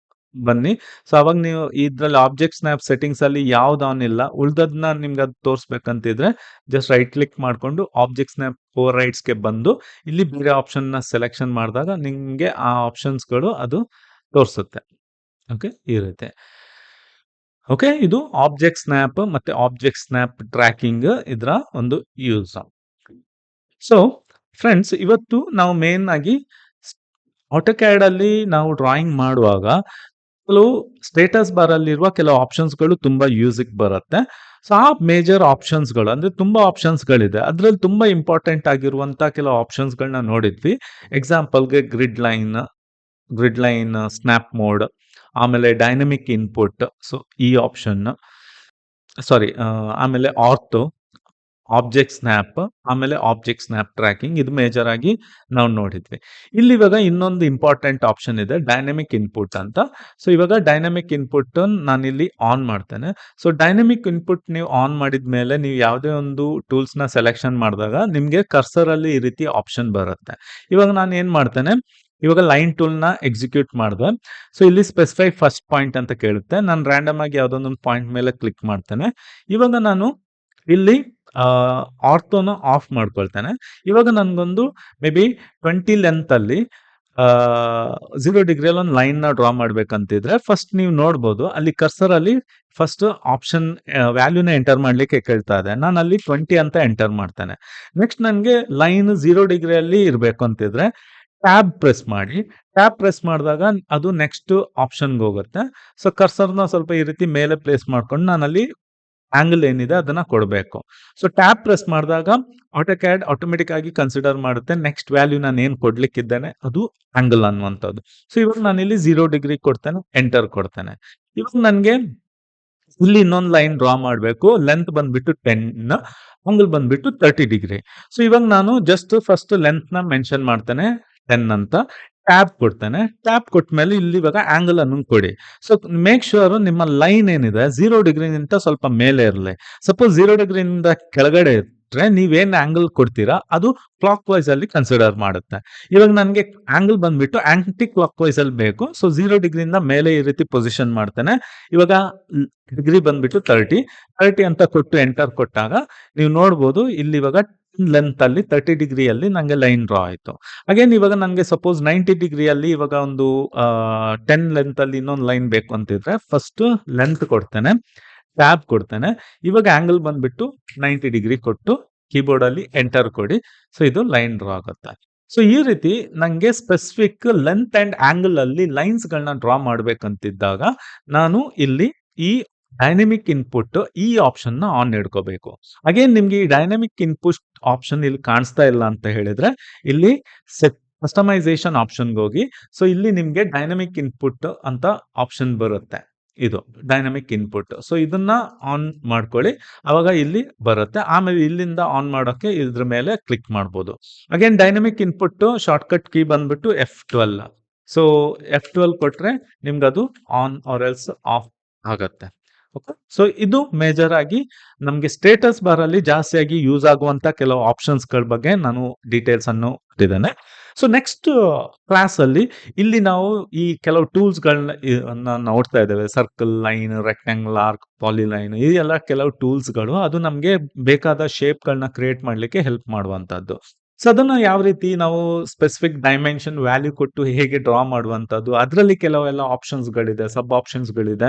ಬನ್ನಿ. ಸೊ ಅವಾಗ ನೀವು ಇದ್ರಲ್ಲಿ ಆಬ್ಜೆಕ್ಟ್ ಸ್ನ್ಯಾಪ್ ಸೆಟ್ಟಿಂಗ್ಸ್ ಅಲ್ಲಿ ಯಾವ್ದು ಆನ್ ಇಲ್ಲ, ಉಳ್ದದ್ನ ನಿಮ್ಗೆ ಅದು ತೋರಿಸ್ಬೇಕಂತಿದ್ರೆ ಜಸ್ಟ್ ರೈಟ್ ಕ್ಲಿಕ್ ಮಾಡ್ಕೊಂಡು ಆಬ್ಜೆಕ್ಟ್ ಸ್ನ್ಯಾಪ್ ಓವರ್ ರೈಟ್ಸ್ ಗೆ ಬಂದು ಇಲ್ಲಿ ಬೇರೆ ಆಪ್ಷನ್ ನ ಸೆಲೆಕ್ಷನ್ ಮಾಡಿದಾಗ ನಿಮ್ಗೆ ಆ ಆಪ್ಷನ್ಸ್ ಗಳು ಅದು ತೋರಿಸುತ್ತೆ. ಓಕೆ, ಈ ರೀತಿ. ಓಕೆ, ಇದು ಆಬ್ಜೆಕ್ಟ್ ಸ್ನ್ಯಾಪ್ ಮತ್ತೆ ಆಬ್ಜೆಕ್ಟ್ ಸ್ನ್ಯಾಪ್ ಟ್ರ್ಯಾಕಿಂಗ್ ಇದರ ಒಂದು ಯೂಸ್. ಸೊ ಫ್ರೆಂಡ್ಸ್, ಇವತ್ತು ನಾವು ಮೇನ್ ಆಗಿ ಆಟೋಕ್ಯಾಡ್ ಅಲ್ಲಿ ನಾವು ಡ್ರಾಯಿಂಗ್ ಮಾಡುವಾಗ ಕೆಲವು ಸ್ಟೇಟಸ್ ಬಾರ್ ಅಲ್ಲಿರುವ ಕೆಲವು ಆಪ್ಷನ್ಸ್ ಗಳು ತುಂಬಾ ಯೂಸಿಗೆ ಬರುತ್ತೆ. ಸೊ ಆ ಮೇಜರ್ ಆಪ್ಷನ್ಸ್ ಗಳು ಅಂದ್ರೆ ತುಂಬಾ ಆಪ್ಷನ್ಸ್ ಗಳಿದೆ. ಅದ್ರಲ್ಲಿ ತುಂಬಾ ಇಂಪಾರ್ಟೆಂಟ್ ಆಗಿರುವಂತ ಕೆಲವು ಆಪ್ಷನ್ಸ್ ಗಳನ್ನ ನೋಡಿದ್ವಿ. ಎಕ್ಸಾಂಪಲ್ಗೆ ಗ್ರಿಡ್ ಲೈನ್, ಸ್ನ್ಯಾಪ್ ಮೋಡ್, ಆಮೇಲೆ ಡೈನಮಿಕ್ ಇನ್ಪುಟ್, ಸೊ ಈ ಆಪ್ಷನ್, ಸಾರಿ, ಆಮೇಲೆ ಆರ್ಥೋ, ಆಬ್ಜೆಕ್ಟ್ ಸ್ನ್ಯಾಪ್, ಆಮೇಲೆ ಆಬ್ಜೆಕ್ಟ್ ಸ್ನ್ಯಾಪ್ ಟ್ರ್ಯಾಕಿಂಗ್ ಇದು ಮೇಜರ್ ಆಗಿ ನಾವು ನೋಡಿದ್ವಿ. ಇಲ್ಲಿ ಇವಾಗ ಇನ್ನೊಂದು ಇಂಪಾರ್ಟೆಂಟ್ ಆಪ್ಷನ್ ಇದೆ ಡೈನಮಿಕ್ ಇನ್ಪುಟ್ ಅಂತ. ಸೊ ಇವಾಗ ಡೈನಮಿಕ್ ಇನ್ಪುಟ್ ನಾನಿಲ್ಲಿ ಆನ್ ಮಾಡ್ತೇನೆ. ಸೊ ಡೈನಮಿಕ್ ಇನ್ಪುಟ್ ನೀವು ಆನ್ ಮಾಡಿದ ಮೇಲೆ ನೀವು ಯಾವುದೇ ಒಂದು ಟೂಲ್ಸ್ ನ ಸೆಲೆಕ್ಷನ್ ಮಾಡಿದಾಗ ನಿಮ್ಗೆ ಕರ್ಸರ್ ಅಲ್ಲಿ ಈ ರೀತಿ ಆಪ್ಷನ್ ಬರುತ್ತೆ. ಇವಾಗ ನಾನು ಏನ್ ಮಾಡ್ತೇನೆ, ಇವಾಗ ಲೈನ್ ಟೂಲ್ ನ ಎಕ್ಸಿಕ್ಯೂಟ್ ಮಾಡಿದೆ. ಸೊ ಇಲ್ಲಿ ಸ್ಪೆಸಿಫೈ ಫಸ್ಟ್ ಪಾಯಿಂಟ್ ಅಂತ ಕೇಳುತ್ತೆ. ನಾನು ರ್ಯಾಂಡಮ್ ಆಗಿ ಯಾವ್ದೊಂದು ಪಾಯಿಂಟ್ ಮೇಲೆ ಕ್ಲಿಕ್ ಮಾಡ್ತೇನೆ. ಇವಾಗ ನಾನು ಇಲ್ಲಿ ಆರ್ಥೋನ ಆಫ್ ಮಾಡ್ಕೊಳ್ತೇನೆ. ಇವಾಗ ನನ್ಗೊಂದು ಮೇ ಬಿ 20 ಲೆಂತ್ ಅಲ್ಲಿ 0 ಡಿಗ್ರಿಯಲ್ಲಿ ಒಂದು ಲೈನ್ ನ ಡ್ರಾ ಮಾಡ್ಬೇಕಂತಿದ್ರೆ ಫಸ್ಟ್ ನೀವು ನೋಡ್ಬೋದು ಅಲ್ಲಿ ಕರ್ಸರ್ ಅಲ್ಲಿ ಫಸ್ಟ್ ಆಪ್ಷನ್ ವ್ಯಾಲ್ಯೂನ ಎಂಟರ್ ಮಾಡ್ಲಿಕ್ಕೆ ಕೇಳ್ತಾ ಇದೆ. ನಾನು ಅಲ್ಲಿ 20 ಅಂತ ಎಂಟರ್ ಮಾಡ್ತೇನೆ. ನೆಕ್ಸ್ಟ್ ನನಗೆ ಲೈನ್ 0 ಡಿಗ್ರಿಯಲ್ಲಿ ಇರಬೇಕು ಅಂತಿದ್ರೆ ಟ್ಯಾಬ್ ಪ್ರೆಸ್ ಮಾಡಿ. ಟ್ಯಾಬ್ ಪ್ರೆಸ್ ಮಾಡಿದಾಗ ಅದು ನೆಕ್ಸ್ಟ್ ಆಪ್ಷನ್ಗೆ ಹೋಗುತ್ತೆ. ಸೊ ಕರ್ಸರ್ನ ಸ್ವಲ್ಪ ಈ ರೀತಿ ಮೇಲೆ ಪ್ಲೇಸ್ ಮಾಡ್ಕೊಂಡು ನಾನು ಅಲ್ಲಿ ಆಂಗಲ್ ಏನಿದೆ ಅದನ್ನ ಕೊಡಬೇಕು. ಸೊ ಟ್ಯಾಬ್ ಪ್ರೆಸ್ ಮಾಡಿದಾಗ ಆಟೋಕ್ಯಾಡ್ ಆಟೋಮೆಟಿಕ್ ಆಗಿ ಕನ್ಸಿಡರ್ ಮಾಡುತ್ತೆ ನೆಕ್ಸ್ಟ್ ವ್ಯಾಲ್ಯೂ ನಾನು ಏನ್ ಕೊಡ್ಲಿಕ್ಕಿದ್ದೇನೆ ಅದು ಆಂಗಲ್ ಅನ್ನುವಂಥದ್ದು. ಸೊ ಇವಾಗ ನಾನು ಇಲ್ಲಿ 0 ಡಿಗ್ರಿ ಕೊಡ್ತೇನೆ, ಎಂಟರ್ ಕೊಡ್ತೇನೆ. ಇವಾಗ ನನಗೆ ಇಲ್ಲಿ ಇನ್ನೊಂದು ಲೈನ್ ಡ್ರಾ ಮಾಡಬೇಕು. ಲೆಂತ್ ಬಂದ್ಬಿಟ್ಟು 10, ಆಂಗಲ್ ಬಂದ್ಬಿಟ್ಟು 30 ಡಿಗ್ರಿ. ಸೊ ಇವಾಗ ನಾನು ಜಸ್ಟ್ ಫಸ್ಟ್ ಲೆಂತ್ ನ ಮೆನ್ಷನ್ ಮಾಡ್ತೇನೆ 10 ಅಂತ. ಟ್ಯಾಬ್ ಕೊಡ್ತೇನೆ. ಟ್ಯಾಬ್ ಕೊಟ್ಮೇಲೆ ಇಲ್ಲಿ ಇವಾಗ ಆಂಗಲ್ ಅನ್ನು ಕೊಡಿ. ಸೊ ಮೇಕ್ ಶೂರ್ ನಿಮ್ಮ ಲೈನ್ ಏನಿದೆ 0 ಡಿಗ್ರಿಗಿಂತ ಸ್ವಲ್ಪ ಮೇಲೆ ಇರಲಿ. ಸಪೋಸ್ 0 ಡಿಗ್ರಿಯಿಂದ ಕೆಳಗಡೆ ಇಟ್ರೆ ನೀವೇನ್ ಆಂಗಲ್ ಕೊಡ್ತೀರಾ ಅದು ಕ್ಲಾಕ್ ವೈಸ್ ಅಲ್ಲಿ ಕನ್ಸಿಡರ್ ಮಾಡುತ್ತೆ. ಇವಾಗ ನನಗೆ ಆಂಗಲ್ ಬಂದ್ಬಿಟ್ಟು ಆಂಟಿ ಕ್ಲಾಕ್ ವೈಸ್ ಅಲ್ಲಿ ಬೇಕು. ಸೊ 0 ಡಿಗ್ರಿಯಿಂದ ಮೇಲೆ ಈ ರೀತಿ ಪೊಸಿಷನ್ ಮಾಡ್ತೇನೆ. ಇವಾಗ ಡಿಗ್ರಿ ಬಂದ್ಬಿಟ್ಟು 30 ಅಂತ ಕೊಟ್ಟು ಎಂಟರ್ ಕೊಟ್ಟಾಗ ನೀವು ನೋಡ್ಬೋದು ಇಲ್ಲಿ ಇವಾಗ ಲೆಂತ್ ಅಲ್ಲಿ 30 ಡಿಗ್ರಿಯಲ್ಲಿ ನಂಗೆ ಲೈನ್ ಡ್ರಾ ಆಯ್ತು. ಅಗೇನ್ ಇವಾಗ ನಂಗೆ ಸಪೋಸ್ 90 ಡಿಗ್ರಿಯಲ್ಲಿ ಇವಾಗ ಒಂದು 10 ಲೆಂತ್ ಅಲ್ಲಿ ಇನ್ನೊಂದು ಲೈನ್ ಬೇಕು ಅಂತಿದ್ರೆ ಫಸ್ಟ್ ಲೆಂತ್ ಕೊಡ್ತೇನೆ, ಟ್ಯಾಬ್ ಕೊಡ್ತೇನೆ. ಇವಾಗ ಆಂಗಲ್ ಬಂದ್ಬಿಟ್ಟು 90 ಡಿಗ್ರಿ ಕೊಟ್ಟು ಕೀಬೋರ್ಡ್ ಅಲ್ಲಿ ಎಂಟರ್ ಕೊಡಿ. ಸೊ ಇದು ಲೈನ್ ಡ್ರಾ ಆಗುತ್ತೆ. ಸೊ ಈ ರೀತಿ ನಂಗೆ ಸ್ಪೆಸಿಫಿಕ್ ಲೆಂತ್ ಅಂಡ್ ಆಂಗಲ್ ಅಲ್ಲಿ ಲೈನ್ಸ್ ಗಳನ್ನ ಡ್ರಾ ಮಾಡ್ಬೇಕಂತಿದ್ದಾಗ ನಾನು ಇಲ್ಲಿ ಈ ಡೈನಮಿಕ್ ಇನ್ಪುಟ್ ಈ ಆಪ್ಷನ್ ನ ಆನ್ ಇಡ್ಕೋಬೇಕು. ಅಗೇನ್ ನಿಮ್ಗೆ ಈ ಡೈನಮಿಕ್ ಇನ್ಪುಟ್ ಆಪ್ಷನ್ ಇಲ್ಲಿ ಕಾಣಿಸ್ತಾ ಇಲ್ಲ ಅಂತ ಹೇಳಿದ್ರೆ ಇಲ್ಲಿ ಸೆಟ್ ಕಸ್ಟಮೈಸೇಷನ್ ಆಪ್ಷನ್ಗೆ ಹೋಗಿ. ಸೊ ಇಲ್ಲಿ ನಿಮ್ಗೆ ಡೈನಮಿಕ್ ಇನ್ಪುಟ್ ಅಂತ ಆಪ್ಷನ್ ಬರುತ್ತೆ. ಇದು ಡೈನಮಿಕ್ ಇನ್ಪುಟ್. ಸೊ ಇದನ್ನ ಆನ್ ಮಾಡ್ಕೊಳ್ಳಿ, ಅವಾಗ ಇಲ್ಲಿ ಬರುತ್ತೆ. ಆಮೇಲೆ ಇಲ್ಲಿಂದ ಆನ್ ಮಾಡೋಕೆ ಇದ್ರ ಮೇಲೆ ಕ್ಲಿಕ್ ಮಾಡ್ಬೋದು. Again dynamic input shortcut key ಬಂದ್ಬಿಟ್ಟು F12. ಸೊ F12 ಕೊಟ್ರೆ ನಿಮ್ಗೆ ಅದು ಆನ್ ಆರ್ ಎಲ್ಸ್ ಆಫ್ ಆಗತ್ತೆ. ಓಕೆ, ಸೊ ಇದು ಮೇಜರ್ ಆಗಿ ನಮ್ಗೆ ಸ್ಟೇಟಸ್ ಬಾರ್ ಅಲ್ಲಿ ಜಾಸ್ತಿಯಾಗಿ ಯೂಸ್ ಆಗುವಂತ ಕೆಲವು ಆಪ್ಷನ್ಸ್ ಗಳ ಬಗ್ಗೆ ನಾನು ಡೀಟೇಲ್ಸ್ ಅನ್ನು ಕೊಟ್ಟಿದ್ದೇನೆ. ಸೊ ನೆಕ್ಸ್ಟ್ ಕ್ಲಾಸ್ ಅಲ್ಲಿ ಇಲ್ಲಿ ನಾವು ಈ ಕೆಲವು ಟೂಲ್ಸ್ ಗಳನ್ನ ನೋಡ್ತಾ ಇದ್ದೇವೆ. ಸರ್ಕಲ್, ಲೈನ್, ರೆಕ್ಟಾಂಗಲ್, ಆರ್ಕ್, ಪಾಲಿಲೈನ್, ಈ ಎಲ್ಲ ಕೆಲವು ಟೂಲ್ಸ್ ಗಳು ಅದು ನಮ್ಗೆ ಬೇಕಾದ ಶೇಪ್ ಗಳನ್ನ ಕ್ರಿಯೇಟ್ ಮಾಡ್ಲಿಕ್ಕೆ ಹೆಲ್ಪ್ ಮಾಡುವಂತದ್ದು. ಸೊ ಅದನ್ನ ಯಾವ ರೀತಿ ನಾವು ಸ್ಪೆಸಿಫಿಕ್ ಡೈಮೆನ್ಷನ್ ವ್ಯಾಲ್ಯೂ ಕೊಟ್ಟು ಹೇಗೆ ಡ್ರಾ ಮಾಡುವಂತದ್ದು, ಅದರಲ್ಲಿ ಕೆಲವೆಲ್ಲ ಆಪ್ಷನ್ಸ್ ಗಳಿದೆ, ಸಬ್ ಆಪ್ಷನ್ಸ್ ಗಳಿದೆ.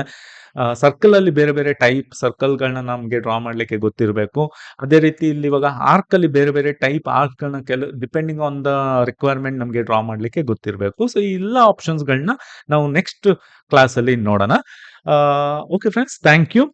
ಸರ್ಕಲ್ ಅಲ್ಲಿ ಬೇರೆ ಬೇರೆ ಟೈಪ್ ಸರ್ಕಲ್ ಗಳನ್ನ ನಮ್ಗೆ ಡ್ರಾ ಮಾಡ್ಲಿಕ್ಕೆ ಗೊತ್ತಿರಬೇಕು. ಅದೇ ರೀತಿ ಇಲ್ಲಿ ಇವಾಗ ಆರ್ಕ್ ಅಲ್ಲಿ ಬೇರೆ ಬೇರೆ ಟೈಪ್ ಆರ್ಕ್ ಗಳನ್ನ ಡಿಪೆಂಡಿಂಗ್ ಆನ್ ದ ರಿಕ್ವೈರ್ಮೆಂಟ್ ನಮ್ಗೆ ಡ್ರಾ ಮಾಡ್ಲಿಕ್ಕೆ ಗೊತ್ತಿರಬೇಕು. ಸೊ ಈ ಎಲ್ಲ ಆಪ್ಷನ್ಸ್ ಗಳನ್ನ ನಾವು ನೆಕ್ಸ್ಟ್ ಕ್ಲಾಸ್ ಅಲ್ಲಿ ನೋಡೋಣ. Okay friends, thank you.